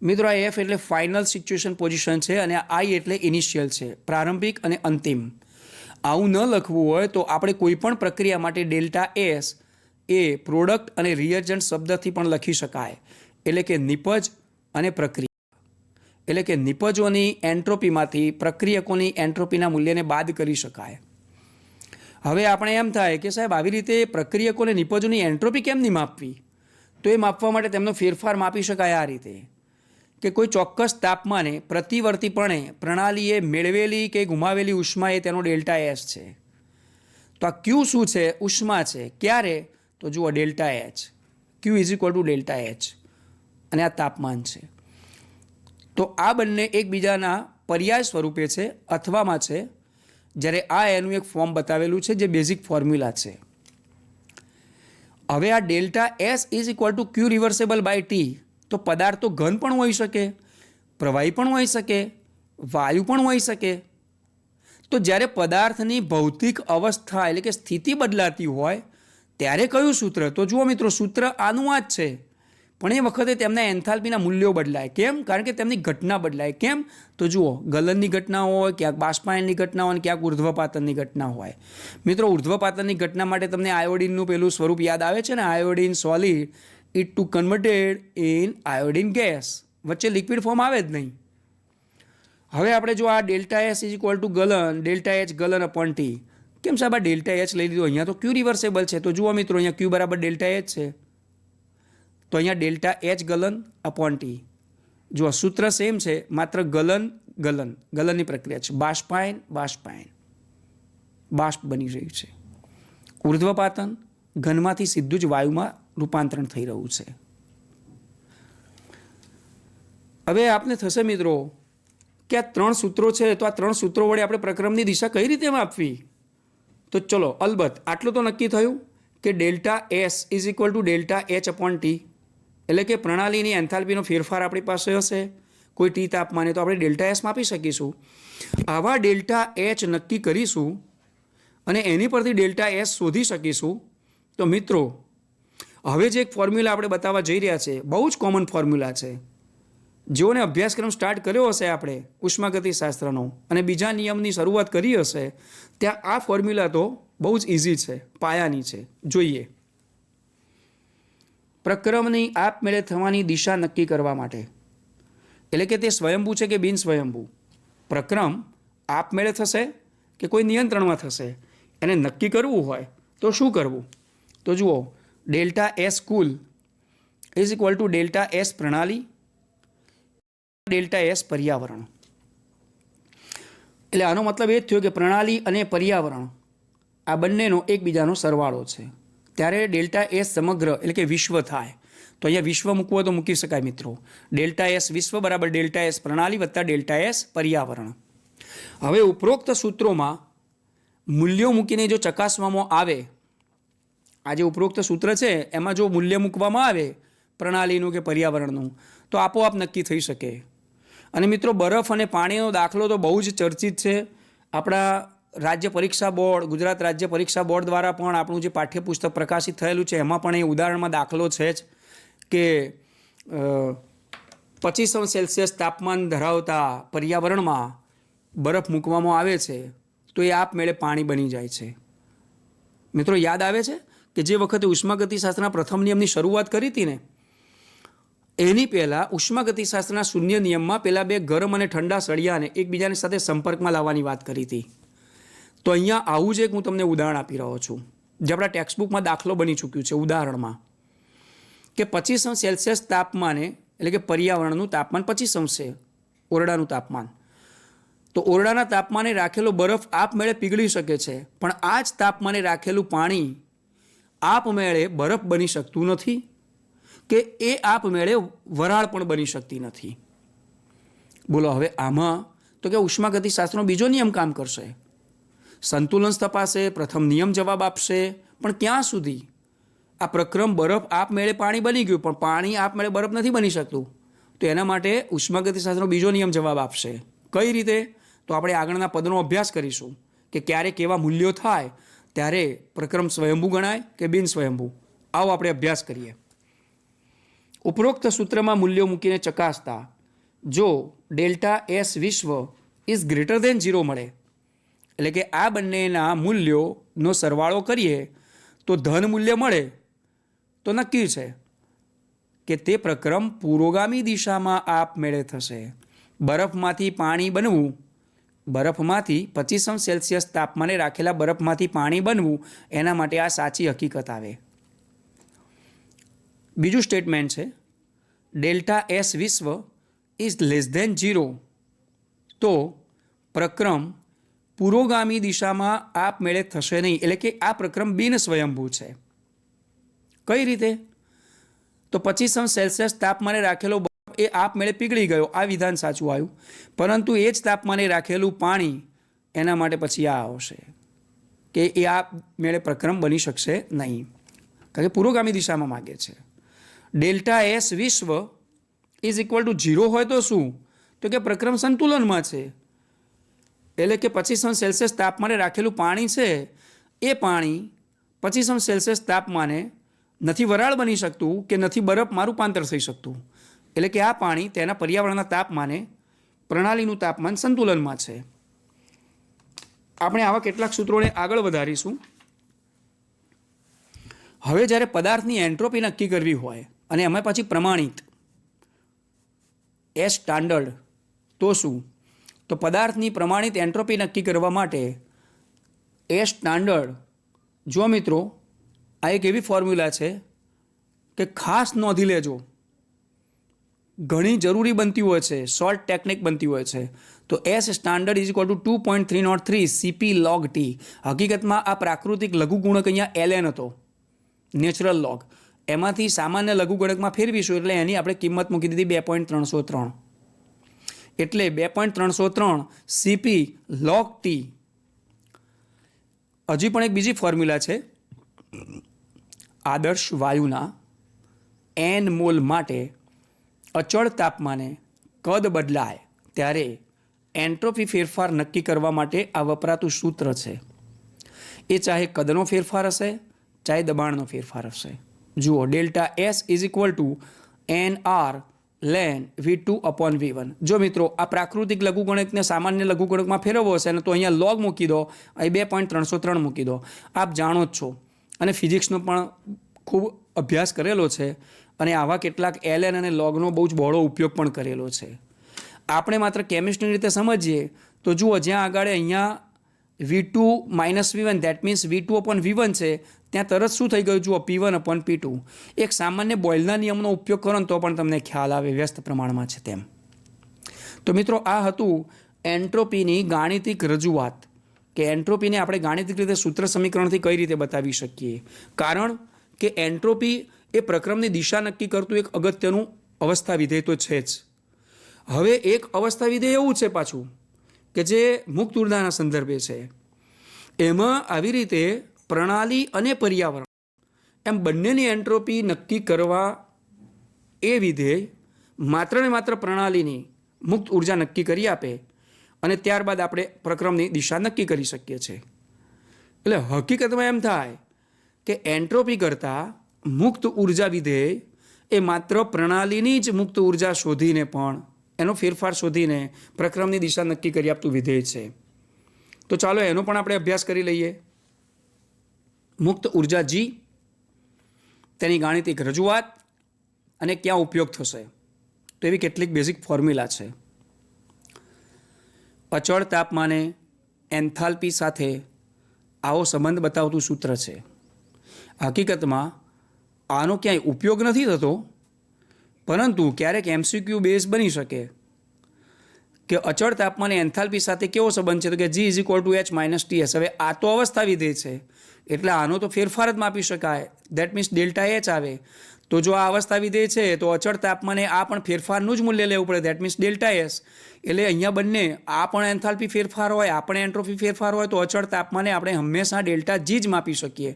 મિત્રો, આ એફ એટલે ફાઇનલ સિચ્યુએશન પોઝિશન છે અને આ આઈ એટલે ઇનિશિયલ છે, પ્રારંભિક અને અંતિમ. આવું ન લખવું હોય તો આપણે કોઈ પણ પ્રક્રિયા માટે ડેલ્ટા એસ એ પ્રોડક્ટ અને રિએજન્ટ શબ્દથી પણ લખી શકાય, એટલે કે નિપજ અને પ્રક્રિયા, એટલે કે નિપજોની એન્ટ્રોપીમાંથી પ્રક્રિયકોની એન્ટ્રોપીના મૂલ્યને બાદ કરી શકાય. હવે આપણે એમ થાય કે સાહેબ આવી રીતે પ્રક્રિયકોને નિપજોની એન્ટ્રોપી કેમ નહીં માપવી? તો એ માપવા માટે તેમનો ફેરફાર માપી શકાય આ રીતે કે કોઈ ચોક્કસ તાપમાને પ્રતિવર્તીપણે પ્રણાલીએ મેળવેલી કે ગુમાવેલી ઉષ્મા એ તેનો ડેલ્ટા એસ છે. તો આ ક્યુ શું છે? ઉષ્મા છે. ક્યારે? તો જુઓ delta H, Q is equal to delta H, અને આ તાપમાન છે. તો આ બંને એકબીજાના પર્યાય સ્વરૂપે છે અથવામાં છે, જ્યારે આ એનું એક ફોર્મ બતાવેલું છે જે બેઝિક ફોર્મ્યુલા છે. હવે આ delta S is equal to Q reversible by T. તો પદાર્થ તો ઘન પણ હોઈ શકે, પ્રવાહી પણ હોઈ શકે, વાયુ પણ હોઈ શકે. તો જ્યારે પદાર્થની ભૌતિક અવસ્થા એટલે કે સ્થિતિ બદલાતી હોય ત્યારે કયું સૂત્ર? તો જુઓ મિત્રો, સૂત્ર આનું આ જ છે, પણ એ વખતે તેમના એન્થાલ્પીના મૂલ્યો બદલાય. કેમ? કારણ કે તેમની ઘટના બદલાય. કેમ? તો જુઓ, ગલનની ઘટના હોય, ક્યાંક બાષ્પાયનની ઘટના હોય, ક્યાંક ઉર્ધ્વપાતનની ઘટના હોય. મિત્રો, ઉર્ધ્વપાતનની ઘટના માટે તમને આયોડિનનું પેલું સ્વરૂપ યાદ આવે છે ને, iodine solid it to converted in iodine gas. વચ્ચે લિક્વિડ ફોર્મ આવે જ નહીં. હવે આપણે જો આ delta S is equal two ગલન, ડેલ્ટા એચ ગલન અપોન ટી, કેમ સાહેબ આ ડેલ્ટા એચ લઈ લીધું? અહીંયા તો ક્યુ રિવર્સેબલ છે. તો જુઓ મિત્રો, અહીંયા ક્યુ બરાબર ડેલ્ટા એચ છે, તો અહીંયા ડેલ્ટા એચ ગલન અપોન ટી. જુઓ સૂત્ર સેમ છે, માત્ર ગલનની પ્રક્રિયા છે. બાષ્પાયન બાષ્પ બની રહ્યું છે. ઉર્ધ્વપાતન ઘનમાંથી સીધું જ વાયુમાં રૂપાંતરણ થઈ રહ્યું છે. હવે આપને થશે મિત્રો કે આ 3 સૂત્રો છે, તો આ 3 સૂત્રો વડે આપણે પ્રક્રમની દિશા કઈ રીતે માપવી? તો ચલો, અલબત્ત આટલું તો નક્કી થયું કે delta S is equal to delta H upon T, એટલે કે પ્રણાલીની એન્થાલ્પીનો ફેરફાર આપણી પાસે હશે કોઈ ટી તાપમાને, તો આપણે ડેલ્ટા એસ માપી શકીશું. આવા ડેલ્ટા એચ નક્કી કરીશું અને એની પરથી ડેલ્ટા એસ શોધી શકીશું. તો મિત્રો, હવે જે એક ફોર્મ્યુલા આપણે બતાવવા જઈ રહ્યા છે, બહુ જ કોમન ફોર્મ્યુલા છે. જેઓને અભ્યાસક્રમ સ્ટાર્ટ કર્યો હશે આપણે ઉષ્માગતિશાસ્ત્રનો અને બીજા નિયમની શરૂઆત કરી હશે, ત્યાં આ ફોર્મ્યુલા તો બહુ જ ઇઝી છે, પાયાની છે. જોઈએ, પ્રક્રમની આપમેળે થવાની દિશા નક્કી કરવા માટે, એટલે કે તે સ્વયંભૂ છે કે બિન સ્વયંભૂ, પ્રક્રમ આપમેળે થશે કે કોઈ નિયંત્રણમાં થશે, એને નક્કી કરવું હોય તો શું કરવું? તો જુઓ, delta S cool is equal to delta S પ્રણાલી, ડેલ્ટા એસ પર્યાવરણ. એટલે આનો મતલબ એ જ થયો કે પ્રણાલી અને પર્યાવરણ આ બંનેનો એકબીજાનો સરવાળો છે, ત્યારે ડેલ્ટા એસ સમગ્ર એટલે કે વિશ્વ થાય. તો અહીંયા વિશ્વ મૂકવું હોય તો મૂકી શકાય મિત્રો. ડેલ્ટા એસ વિશ્વ બરાબર ડેલ્ટા એસ પ્રણાલી વત્તા ડેલ્ટા એસ પર્યાવરણ. હવે ઉપરોક્ત સૂત્રોમાં મૂલ્યો મૂકીને જો ચકાસવામાં આવે, આ જે ઉપરોક્ત સૂત્ર છે એમાં જો મૂલ્ય મૂકવામાં આવે પ્રણાલીનું કે પર્યાવરણનું, તો આપોઆપ નક્કી થઈ શકે. અને મિત્રો, બરફ અને પાણીનો દાખલો તો બહુ જ ચર્ચિત છે. આપણા રાજ્ય પરીક્ષા બોર્ડ, ગુજરાત રાજ્ય પરીક્ષા બોર્ડ દ્વારા પણ આપણું જે પાઠ્યપુસ્તક પ્રકાશિત થયેલું છે એમાં પણ એ ઉદાહરણમાં દાખલો છે જ કે 25°C તાપમાન ધરાવતા પર્યાવરણમાં બરફ મૂકવામાં આવે છે તો એ આપમેળે પાણી બની જાય છે. મિત્રો, યાદ આવે છે કે જે વખતે ઉષ્માગતિશાસ્ત્રના પ્રથમ નિયમની શરૂઆત કરી હતી ને, એની પહેલાં ઉષ્માગતિશાસ્ત્રના શૂન્ય નિયમમાં પહેલાં 2 ગરમ અને ઠંડા સળિયાને એકબીજાની સાથે સંપર્કમાં લાવવાની વાત કરી હતી. તો અહીંયા આવું જ એક હું તમને ઉદાહરણ આપી રહ્યો છું, જે આપણા ટેક્સ્ટબુકમાં દાખલો બની ચૂક્યું છે ઉદાહરણમાં, કે 25°C તાપમાને, એટલે કે પર્યાવરણનું તાપમાન 25° છે, ઓરડાનું તાપમાન. તો ઓરડાના તાપમાને રાખેલો બરફ આપમેળે પીગળી શકે છે, પણ આ જ તાપમાને રાખેલું પાણી આપમેળે બરફ બની શકતું નથી કે એ આપમેળે વરાળ પણ બની શકતી નથી. બોલો, હવે આમાં તો કે ઉષ્માગતિશાસ્ત્રનો બીજો નિયમ કામ કરશે, સંતુલન તપાસે, પ્રથમ નિયમ જવાબ આપશે, પણ ક્યાં સુધી? આ પ્રક્રમ બરફ આપમેળે પાણી બની ગયું, પણ પાણી આપમેળે બરફ નથી બની શકતું, તો એના માટે ઉષ્માગતિશાસ્ત્રનો બીજો નિયમ જવાબ આપશે. કઈ રીતે? તો આપણે આગળના પદનો અભ્યાસ કરીશું કે ક્યારે કેવા મૂલ્યો થાય ત્યારે પ્રક્રમ સ્વયંભૂ ગણાય કે બિન સ્વયંભૂ. આવો આપણે અભ્યાસ કરીએ. ઉપરોક્ત સૂત્રમાં મૂલ્યો મૂકીને ચકાસતા જો ડેલ્ટા એસ વિશ્વ ઇઝ ગ્રેટર દેન 0 મળે, એટલે કે આ બંનેના મૂલ્યોનો સરવાળો કરીએ તો ધન મૂલ્ય મળે, તો નક્કી છે કે તે પ્રક્રમ પુરોગામી દિશામાં આપમેળે થશે. બરફમાંથી પાણી બનવું, બરફમાંથી 25°C તાપમાને રાખેલા બરફમાંથી પાણી બનવું, એના માટે આ સાચી હકીકત આવે. બીજું સ્ટેટમેન્ટ છે, ડેલ્ટા એસ વિશ્વ ઇઝ લેસ ધેન 0, તો પ્રક્રમ પુરોગામી દિશામાં આપમેળે થશે નહીં, એટલે કે આ પ્રક્રમ બિન સ્વયંભૂ છે. કઈ રીતે? તો 25°C તાપમાને રાખેલો બરફ એ આપમેળે પીગળી ગયો, આ વિધાન સાચું આવ્યું, પરંતુ એ જ તાપમાને રાખેલું પાણી, એના માટે પછી આ આવશે કે એ આપમેળે પ્રક્રમ બની શકશે નહીં, કારણ કે પુરોગામી દિશામાં માગે છે. ડેલ્ટા એસ વિશ્વ ઇઝ ઇક્વલ ટુ 0 હોય તો શું? તો કે પ્રક્રમ સંતુલનમાં છે, એટલે કે 25°C તાપમાને રાખેલું પાણી છે, એ પાણી 25°C તાપમાને નથી વરાળ બની શકતું કે નથી બરફમાં રૂપાંતર થઈ શકતું, એટલે કે આ પાણી તેના પર્યાવરણના તાપમાને, પ્રણાલીનું તાપમાન સંતુલનમાં છે. આપણે આવા કેટલાક સૂત્રોને આગળ વધારીશું. હવે જ્યારે પદાર્થની એન્ટ્રોપી નક્કી કરવી હોય અને એમાં પછી પ્રમાણિત એસ સ્ટાન્ડર્ડ, તો શું? તો પદાર્થની પ્રમાણિત એન્ટ્રોપી નક્કી કરવા માટે એ સ્ટાન્ડર્ડ, જો મિત્રો આ એક એવી ફોર્મ્યુલા છે કે ખાસ નોંધી લેજો, ઘણી જરૂરી બનતી હોય છે, શોર્ટ ટેકનિક બનતી હોય છે. તો S standard is equal two 2.303 CP log T. હકીકતમાં આ પ્રાકૃતિક લઘુગુણક અહીંયા ln હતો, નેચરલ લોગ. એમાંથી સામાન્ય લઘુગુણકમાં ફેરવીશું એટલે એની આપણે કિંમત મૂકી દીધી 2.303. એટલે 2.303 CP log T. હજી પણ એક બીજી ફોર્મ્યુલા છે, આદર્શ વાયુના n મોલ માટે અચળ તાપમાને કદ બદલાય ત્યારે એન્ટ્રોપી ફેરફાર નક્કી કરવા માટે આ વપરાતું સૂત્ર છે. એ ચાહે કદનો ફેરફાર હશે, ચાહે દબાણનો ફેરફાર હશે. જુઓ, delta S is equal two NR ln V2/V1. જો મિત્રો આ પ્રાકૃતિક લઘુગુણકને સામાન્ય લઘુગુણકમાં ફેરવવો હશે ને તો અહીંયા લોગ મૂકી દો, અહીં 2.303 મૂકી દો. આપ જાણો જ છો અને ફિઝિક્સનો પણ ખૂબ અભ્યાસ કરેલો છે અને આવા કેટલાક ln અને લોગનો બહુ જ બહોળો ઉપયોગ પણ કરેલો છે. આપણે માત્ર કેમિસ્ટ્રી રીતે સમજીએ તો જુઓ, જ્યાં આગળ અહીંયા V2 - V1 that means V2/V1 છે, ત્યાં તરત શું થઈ ગયું જુઓ, P1/P2. એક સામાન્ય બોયલના નિયમનો ઉપયોગ કરો ને તો પણ તમને ખ્યાલ આવે વ્યસ્ત પ્રમાણમાં છે તેમ. તો મિત્રો આ હતું એન્ટ્રોપીની ગાણિતિક રજૂઆત, કે એન્ટ્રોપીને આપણે ગાણિતિક રીતે સૂત્ર સમીકરણથી કઈ રીતે બતાવી શકીએ. કારણ કે એન્ટ્રોપી એ પ્રક્રમની દિશા નક્કી કરતું એક અગત્યનું અવસ્થા વિધેય તો છે જ. હવે એક અવસ્થા વિધેય એવું છે પાછું કે જે મુક્ત ઉર્જાના સંદર્ભે છે. એમાં આવી રીતે પ્રણાલી અને પર્યાવરણ એમ બંનેની એન્ટ્રોપી નક્કી કરવા એ વિધેય માત્ર ને માત્ર પ્રણાલીની મુક્ત ઉર્જા નક્કી કરી આપે અને ત્યારબાદ આપણે પ્રક્રમની દિશા નક્કી કરી શકીએ છીએ. એટલે હકીકતમાં એમ થાય કે એન્ટ્રોપી કરતાં મુક્ત ઉર્જા વિધેય એ માત્ર પ્રણાલીની જ મુક્ત ઉર્જા શોધીને પણ એનો ફેરફાર શોધીને પ્રક્રમની દિશા નક્કી કરી આપતું વિધેય છે. તો ચાલો એનો પણ આપણે અભ્યાસ કરી લઈએ. મુક્ત ઉર્જા G, તેની ગાણિતિક રજૂઆત અને ક્યાં ઉપયોગ થશે. તો એવી કેટલીક બેઝિક ફોર્મ્યુલા છે. અચળ તાપમાને એન્થાલ્પી સાથે આવો સંબંધ બતાવતું સૂત્ર છે. હકીકતમાં આનો ક્યાંય ઉપયોગ નથી થતો, પરંતુ ક્યારેક MCQ બેઝ બની શકે કે અચળ તાપમાને એન્થાલ્પી સાથે કેવો સંબંધ છે, તો કે G is equal two H - TS. હવે આ તો અવસ્થા વિધેય છે એટલે આનો તો ફેરફાર જ માપી શકાય, દેટ મીન્સ ડેલ્ટા H આવે. તો જો આ અવસ્થા વિધેય છે તો અચળ તાપમાને આ પણ ફેરફારનું જ મૂલ્ય લેવું પડે, દેટ મીન્સ ડેલ્ટા S. એટલે અહીંયા બંને આ પણ એન્થાલ્પી ફેરફાર હોય, આ પણ એન્ટ્રોપી ફેરફાર હોય, તો અચળ તાપમાને આપણે હંમેશા ડેલ્ટા G જ માપી શકીએ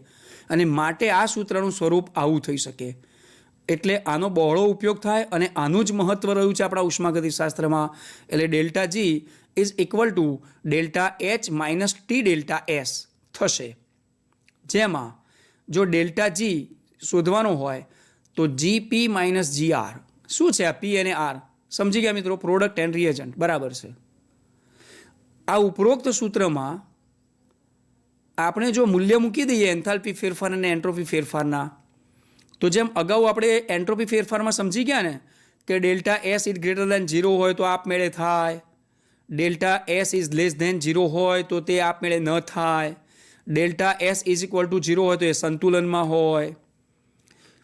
અને માટે આ સૂત્રનું સ્વરૂપ આવું થઈ શકે. એટલે આનો બહોળો ઉપયોગ થાય અને આનું જ મહત્વ રહ્યું છે આપણા ઉષ્માગતિશાસ્ત્રમાં. એટલે delta G is equal to delta H - T delta S થશે. જેમાં જો ડેલ્ટા G શોધવાનો હોય તો GP - GR. શું છે આ P અને R? સમજી ગયા મિત્રો? પ્રોડક્ટ એન્ડ રિએજન્ટ, બરાબર છે. આ ઉપરોક્ત સૂત્રમાં આપણે જો મૂલ્ય મૂકી દઈએ એન્થાલ્પી ફેરફાર અને એન્ટ્રોપી ફેરફારના, તો જેમ અગાઉ આપણે એન્ટ્રોપી ફેરફારમાં સમજી ગયા ને કે delta S is greater than 0 હોય તો આપમેળે થાય, delta S is less than 0 હોય તો તે આપમેળે ન થાય, delta S is equal to 0 હોય તો એ સંતુલનમાં હોય.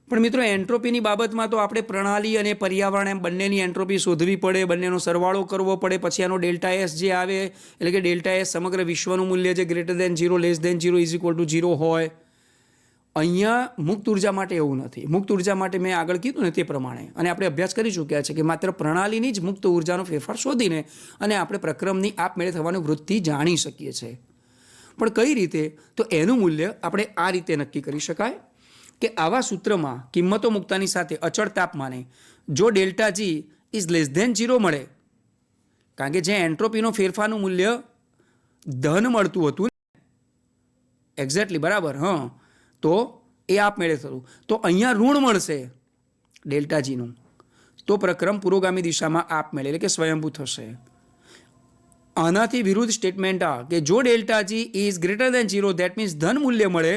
પણ મિત્રો એન્ટ્રોપીની બાબતમાં તો આપણે પ્રણાલી અને પર્યાવરણ એમ બંનેની એન્ટ્રોપી શોધવી પડે, બંનેનો સરવાળો કરવો પડે, પછી આનો ડેલ્ટા S જે આવે એટલે કે ડેલ્ટા S સમગ્ર વિશ્વનું મૂલ્ય જે greater than 0 less than 0 is equal to 0 હોય. અહીંયા મુક્ત ઉર્જા માટે એવું નથી. મુક્ત ઉર્જા માટે મેં આગળ કીધું ને તે પ્રમાણે અને આપણે અભ્યાસ કરી ચૂક્યા છે કે માત્ર પ્રણાલીની જ મુક્ત ઉર્જાનો ફેરફાર શોધીને અને આપણે પ્રક્રમની આપમેળે થવાની વૃત્તિ જાણી શકીએ છીએ. પણ કઈ રીતે? તો એનું મૂલ્ય આપણે આ રીતે નક્કી કરી શકાય કે આવા સૂત્રમાં કિંમતો મૂકતાની સાથે અચળ તાપમાને જો delta G is less than 0 મળે, કારણ કે જે એન્ટ્રોપીનો ફેરફારનું મૂલ્ય ધન મળતું હતું એક્ઝેક્ટલી, બરાબર, હા, તો એ આપમેળે થતું, તો અહીંયા ઋણ મળશે ડેલ્ટા Gનું, તો પ્રક્રમ પુરોગામી દિશામાં આપમેળે એટલે કે સ્વયંભૂ થશે. આનાથી વિરુદ્ધ સ્ટેટમેન્ટ આ કે જો delta G is greater than 0 that means ધન મૂલ્ય મળે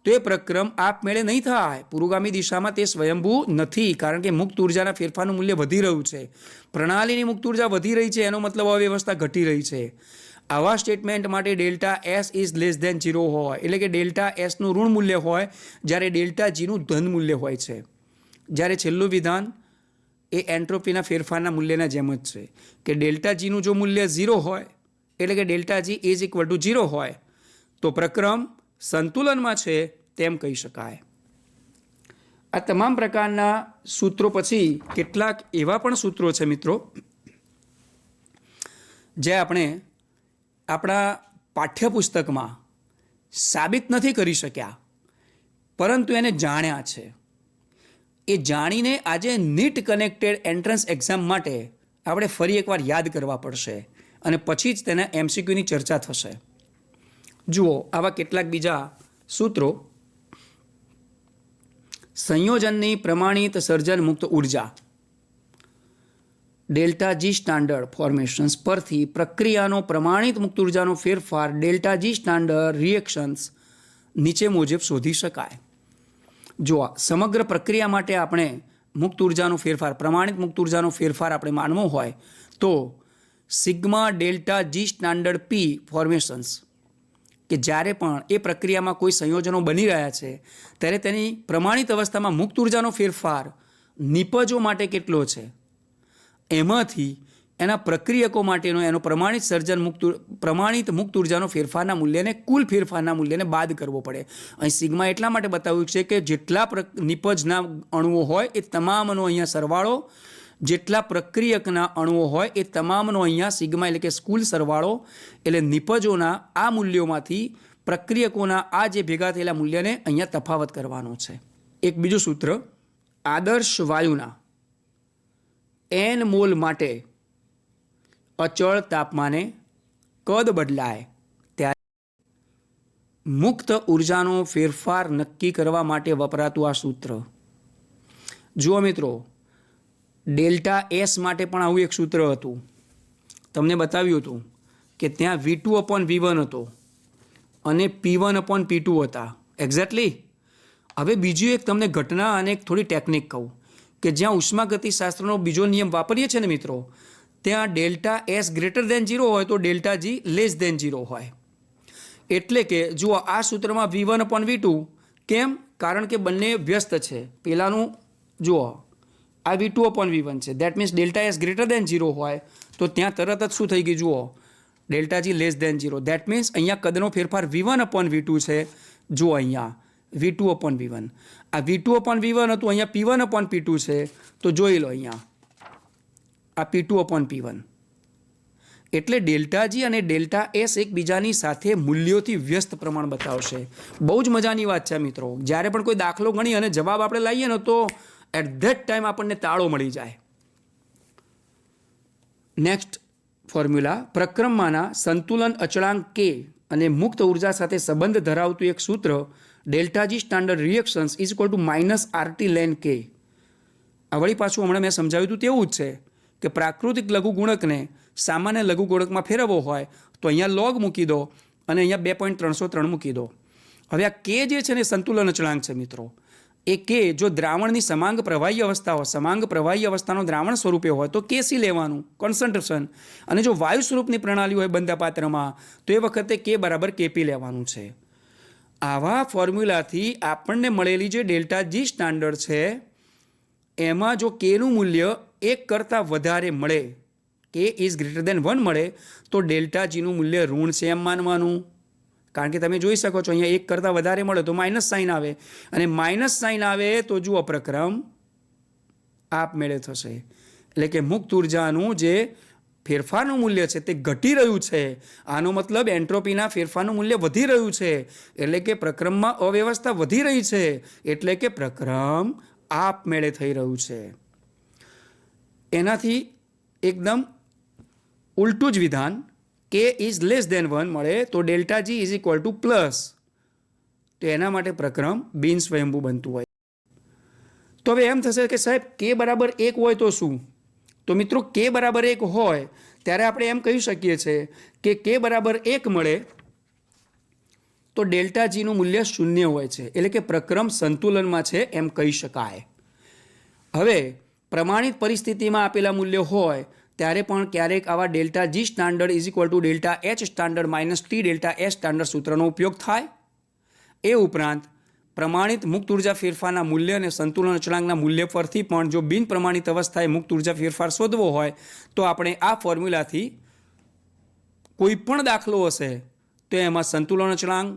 તો એ પ્રક્રમ આપમેળે નહીં થાય. પુરોગામી દિશામાં તે સ્વયંભૂ નથી, કારણ કે મુક્ત ઉર્જાના ફેરફારનું મૂલ્ય વધી રહ્યું છે. પ્રણાલીની મુક્ત ઉર્જા વધી રહી છે એનો મતલબ અવ્યવસ્થા ઘટી રહી છે. આવા સ્ટેટમેન્ટ માટે delta S is less than 0 હોય, એટલે કે ડેલ્ટા એસનું ઋણ મૂલ્ય હોય જ્યારે ડેલ્ટા જીનું ધન મૂલ્ય હોય છે. જ્યારે છેલ્લું વિધાન એ એન્ટ્રોપીના ફેરફારના મૂલ્યના જેમ જ છે કે ડેલ્ટા જીનું જો મૂલ્ય 0 હોય એટલે કે delta G is equal to 0 હોય તો પ્રક્રમ સંતુલનમાં છે તેમ કહી શકાય. આ તમામ પ્રકારના સૂત્રો પછી કેટલાક એવા પણ સૂત્રો છે મિત્રો જે આપણે આપણા પાઠ્યપુસ્તકમાં સાબિત નથી કરી શક્યા પરંતુ એને જાણ્યા છે. એ જાણીને આજે નીટ કનેક્ટેડ એન્ટ્રન્સ એક્ઝામ માટે આપણે ફરી એકવાર યાદ કરવા પડશે અને પછી જ તેના એમસીક્યુની ચર્ચા થશે. જુઓ આવા કેટલાક બીજા સૂત્રો. સંયોજનની પ્રમાણિત સર્જન મુક્ત ઉર્જા ડેલ્ટા જી સ્ટાન્ડર્ડ ફોર્મેશન્સ પરથી પ્રક્રિયાનો પ્રમાણિત મુક્ત ઉર્જાનો ફેરફાર ડેલ્ટા જી સ્ટાન્ડર્ડ રિએક્શન્સ નીચે મુજબ શોધી શકાય. જો સમગ્ર પ્રક્રિયા માટે આપણે મુક્ત ઉર્જાનો ફેરફાર પ્રમાણિત મુક્ત ઉર્જાનો ફેરફાર આપણે માનવો હોય તો સિગ્મા ડેલ્ટા જી સ્ટાન્ડર્ડ પી ફોર્મેશન્સ કે જ્યારે પણ એ પ્રક્રિયામાં કોઈ સંયોજનો બની રહ્યા છે ત્યારે તેની પ્રમાણિત અવસ્થામાં મુક્ત ઉર્જાનો ફેરફાર નિપજો માટે કેટલો છે એમાંથી એના પ્રક્રિયકો માટેનો એનો પ્રમાણિત સર્જન પ્રમાણિત મુક્ત ઉર્જાનો ફેરફારના મૂલ્યને કુલ ફેરફારના મૂલ્યને બાદ કરવો પડે. અહીં સિગ્મા એટલા માટે બતાવ્યું છે કે જેટલા નિપજના અણુઓ હોય એ તમામનો અહીંયા સરવાળો, જેટલા પ્રક્રિયકના અણુઓ હોય એ તમામનો અહીંયા સિગ્મા એટલે કે કુલ સરવાળો, એટલે નિપજોના આ મૂલ્યોમાંથી પ્રક્રિયકોના આ જે ભેગા થયેલા મૂલ્યને અહીંયા તફાવત કરવાનો છે. એક બીજું સૂત્ર, આદર્શ વાયુના n મોલ માટે અચળ તાપમાને કદ બદલાય ત્યારે મુક્ત ઉર્જાનો ફેરફાર નક્કી કરવા માટે વપરાતું આ સૂત્ર. જુઓ મિત્રો, ડેલ્ટા એસ માટે પણ આવું એક સૂત્ર હતું. તમને બતાવ્યું હતું કે ત્યાં V2/V1 હતો અને P1/P2 હતા. એક્ઝેક્ટલી. હવે બીજી એક તમને ઘટના અને એક થોડી ટેકનિક કહું કે જ્યાં ઉષ્માગતિશાસ્ત્રનો બીજો નિયમ વાપરીએ છીએ ને મિત્રો, ત્યાં ડેલ્ટા એસ ગ્રેટર દેન 0 હોય તો ડેલ્ટા જી લેસ દેન 0 હોય. એટલે કે જુઓ આ સૂત્રમાં V1/V2 કેમ? કારણ કે બંને વ્યસ્ત છે. પહેલાંનું જુઓ આ V2/V1 છે, that means delta S greater than 0 હોય તો ત્યાં તરત જ શું થઈ ગયું જુઓ delta G less than 0. That means અહીંયા કદનો ફેરફાર V1/V2 છે. જુઓ અહીંયા V2/V1, આ V2/V1 હતું, અહીંયા P1/P2 છે તો જોઈ લો અહીંયા આ P2/P1. એટલે ડેલ્ટા જી અને ડેલ્ટા એસ એકબીજાની સાથે મૂલ્યોથી વ્યસ્ત પ્રમાણ બતાવશે. બહુ જ મજાની વાત છે મિત્રો. જ્યારે પણ કોઈ દાખલો ગણી અને જવાબ આપણે લાવીએ ને તો એટ ધેટ ટાઈમ આપણને તાળો મળી જાય. નેક્સ્ટ ફોર્મ્યુલા, પ્રક્રમમાંના સંતુલન અચળાંક કે અને મુક્ત ઉર્જા સાથે સંબંધ ધરાવતું એક સૂત્ર delta G standard reactions is equal to -RT ln K. આ વળી પાછું હમણાં મેં સમજાવ્યું હતું તેવું જ છે કે પ્રાકૃતિક લઘુગુણકને સામાન્ય લઘુગુણકમાં ફેરવવો હોય તો અહીંયા લોગ મૂકી દો અને અહીંયા 2.303 મૂકી દો. હવે આ કે જે છે ને સંતુલન અચળાંક છે મિત્રો. એ કે જો દ્રાવણની સમાંગ પ્રવાહી અવસ્થા હોય, સમાંગ પ્રવાહી અવસ્થાનો દ્રાવણ સ્વરૂપે હોય તો KC લેવાનું કોન્સન્ટ્રેશન, અને જો વાયુ સ્વરૂપની પ્રણાલી હોય બંધ પાત્રમાં તો એ વખતે K બરાબર KP લેવાનું છે. આવા ફોર્મ્યુલાથી આપણને મળેલી જે ડેલ્ટા જી સ્ટાન્ડર્ડ છે એમાં જો કેનું મૂલ્ય 1 કરતાં વધારે મળે, K ઇઝ ગ્રેટર દેન 1 મળે તો ડેલ્ટા જીનું મૂલ્ય ઋણ છે એમ માનવાનું. કારણ કે તમે જોઈ શકો છો અહીંયા 1 કરતાં વધારે મળે તો માઇનસ સાઇન આવે, અને માઇનસ સાઇન આવે તો જુઓ પ્રક્રમ આપમેળે થશે. એટલે કે મુક્ત ઉર્જાનું જે ફેરફારનું મૂલ્ય છે તે ઘટી રહ્યું છે. આનો મતલબ એન્ટ્રોપીના ફેરફારનું મૂલ્ય વધી રહ્યું છે, એટલે કે પ્રક્રમમાં અવ્યવસ્થા વધી રહી છે, એટલે કે પ્રક્રમ આપમેળે થઈ રહ્યું છે. એનાથી એકદમ ઉલટું જ વિધાન, K ઇઝ લેસ દેન 1 મળે તો delta G is equal to plus, તો એના માટે પ્રક્રમ બિન સ્વયંભૂ બનતું હોય. તો હવે એમ થશે કે સાહેબ K બરાબર 1 હોય તો શું? તો મિત્રો K બરાબર 1 હોય ત્યારે આપણે એમ કહી શકીએ છીએ કે K બરાબર 1 મળે તો ડેલ્ટા જીનું મૂલ્ય 0 હોય છે, એટલે કે પ્રક્રમ સંતુલનમાં છે એમ કહી શકાય. હવે પ્રમાણિત પરિસ્થિતિમાં આપેલા મૂલ્યો હોય ત્યારે પણ ક્યારેક આવા delta G standard is equal to delta H standard minus T delta S standard સૂત્રનો ઉપયોગ થાય. એ ઉપરાંત પ્રમાણિત મુક્ત ઉર્જા ફેરફારના મૂલ્ય અને સંતુલન અચળાંકના મૂલ્ય પરથી પણ જો બિન પ્રમાણિત અવસ્થાએ મુક્ત ઉર્જા ફેરફાર શોધવો હોય તો આપણે આ ફોર્મ્યુલાથી કોઈ પણ દાખલો હશે તો એમાં સંતુલન અચળાંક,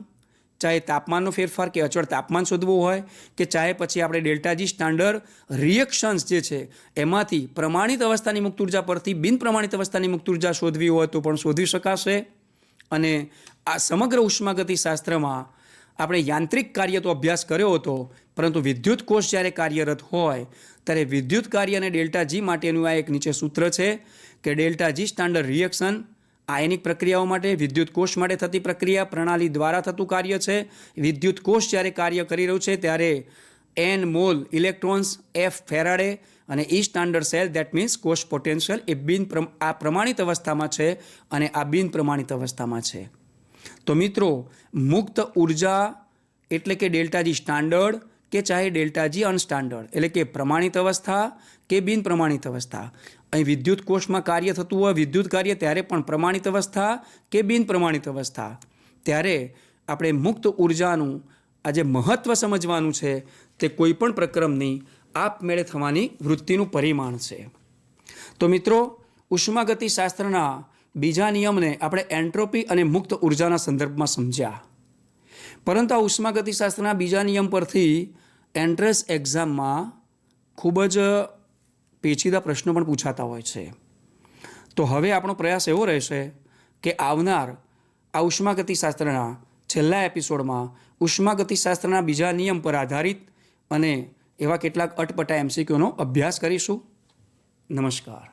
ચાહે તાપમાનનો ફેરફાર કે અચળ તાપમાન શોધવું હોય કે ચાહે પછી આપણે ડેલ્ટા જી સ્ટાન્ડર્ડ રિએક્શન્સ જે છે એમાંથી પ્રમાણિત અવસ્થાની મુક્ત ઉર્જા પરથી બિન પ્રમાણિત અવસ્થાની મુક્ત ઉર્જા શોધવી હોય તો પણ શોધી શકાશે. અને આ સમગ્ર ઉષ્માગતિશાસ્ત્રમાં આપણે યાંત્રિક કાર્ય તો અભ્યાસ કર્યો હતો, પરંતુ વિદ્યુત કોષ જ્યારે કાર્યરત હોય ત્યારે વિદ્યુત કાર્ય અને ડેલ્ટા જી માટેનું આ એક નીચે સૂત્ર છે કે ડેલ્ટા જી સ્ટાન્ડર્ડ રિએક્શન આયનિક પ્રક્રિયાઓ માટે, વિદ્યુત કોષ માટે થતી પ્રક્રિયા, પ્રણાલી દ્વારા થતું કાર્ય છે. વિદ્યુત કોષ જ્યારે કાર્ય કરી રહ્યું છે ત્યારે n mole electrons, f Faraday અને E standard cell that means કોષ પોટેન્શિયલ એ આ પ્રમાણિત અવસ્થામાં છે અને આ બિન પ્રમાણિત અવસ્થામાં છે. તો મિત્રો, મુક્ત ઉર્જા એટલે કે ડેલ્ટા જી સ્ટાન્ડર્ડ કે ચાહે ડેલ્ટા જી અનસ્ટાન્ડર્ડ એટલે કે પ્રમાણિત અવસ્થા કે બિન પ્રમાણિત અવસ્થા, અહીં વિદ્યુત કોષમાં કાર્ય થતું હોય વિદ્યુત કાર્ય ત્યારે પણ પ્રમાણિત અવસ્થા કે બિન પ્રમાણિત અવસ્થા, ત્યારે આપણે મુક્ત ઉર્જાનું આ જે મહત્ત્વ સમજવાનું છે તે કોઈપણ પ્રક્રમની આપમેળે થવાની વૃત્તિનું પરિમાણ છે. તો મિત્રો, ઉષ્માગતિશાસ્ત્રના બીજા નિયમને આપણે એન્ટ્રોપી અને મુક્ત ઉર્જાના સંદર્ભમાં સમજ્યા. પરંતુ આ ઉષ્માગતિશાસ્ત્રના બીજા નિયમ પરથી એન્ટ્રન્સ એક્ઝામમાં ખૂબ જ પેચીદા પ્રશ્નો પણ પૂછાતા હોય છે. તો હવે આપણો પ્રયાસ એવો રહેશે કે આવનાર આ ઉષ્માગતિશાસ્ત્રના છેલ્લા એપિસોડમાં ઉષ્માગતિશાસ્ત્રના બીજા નિયમ પર આધારિત અને એવા કેટલાક અટપટા MCQનો અભ્યાસ કરીશું. નમસ્કાર.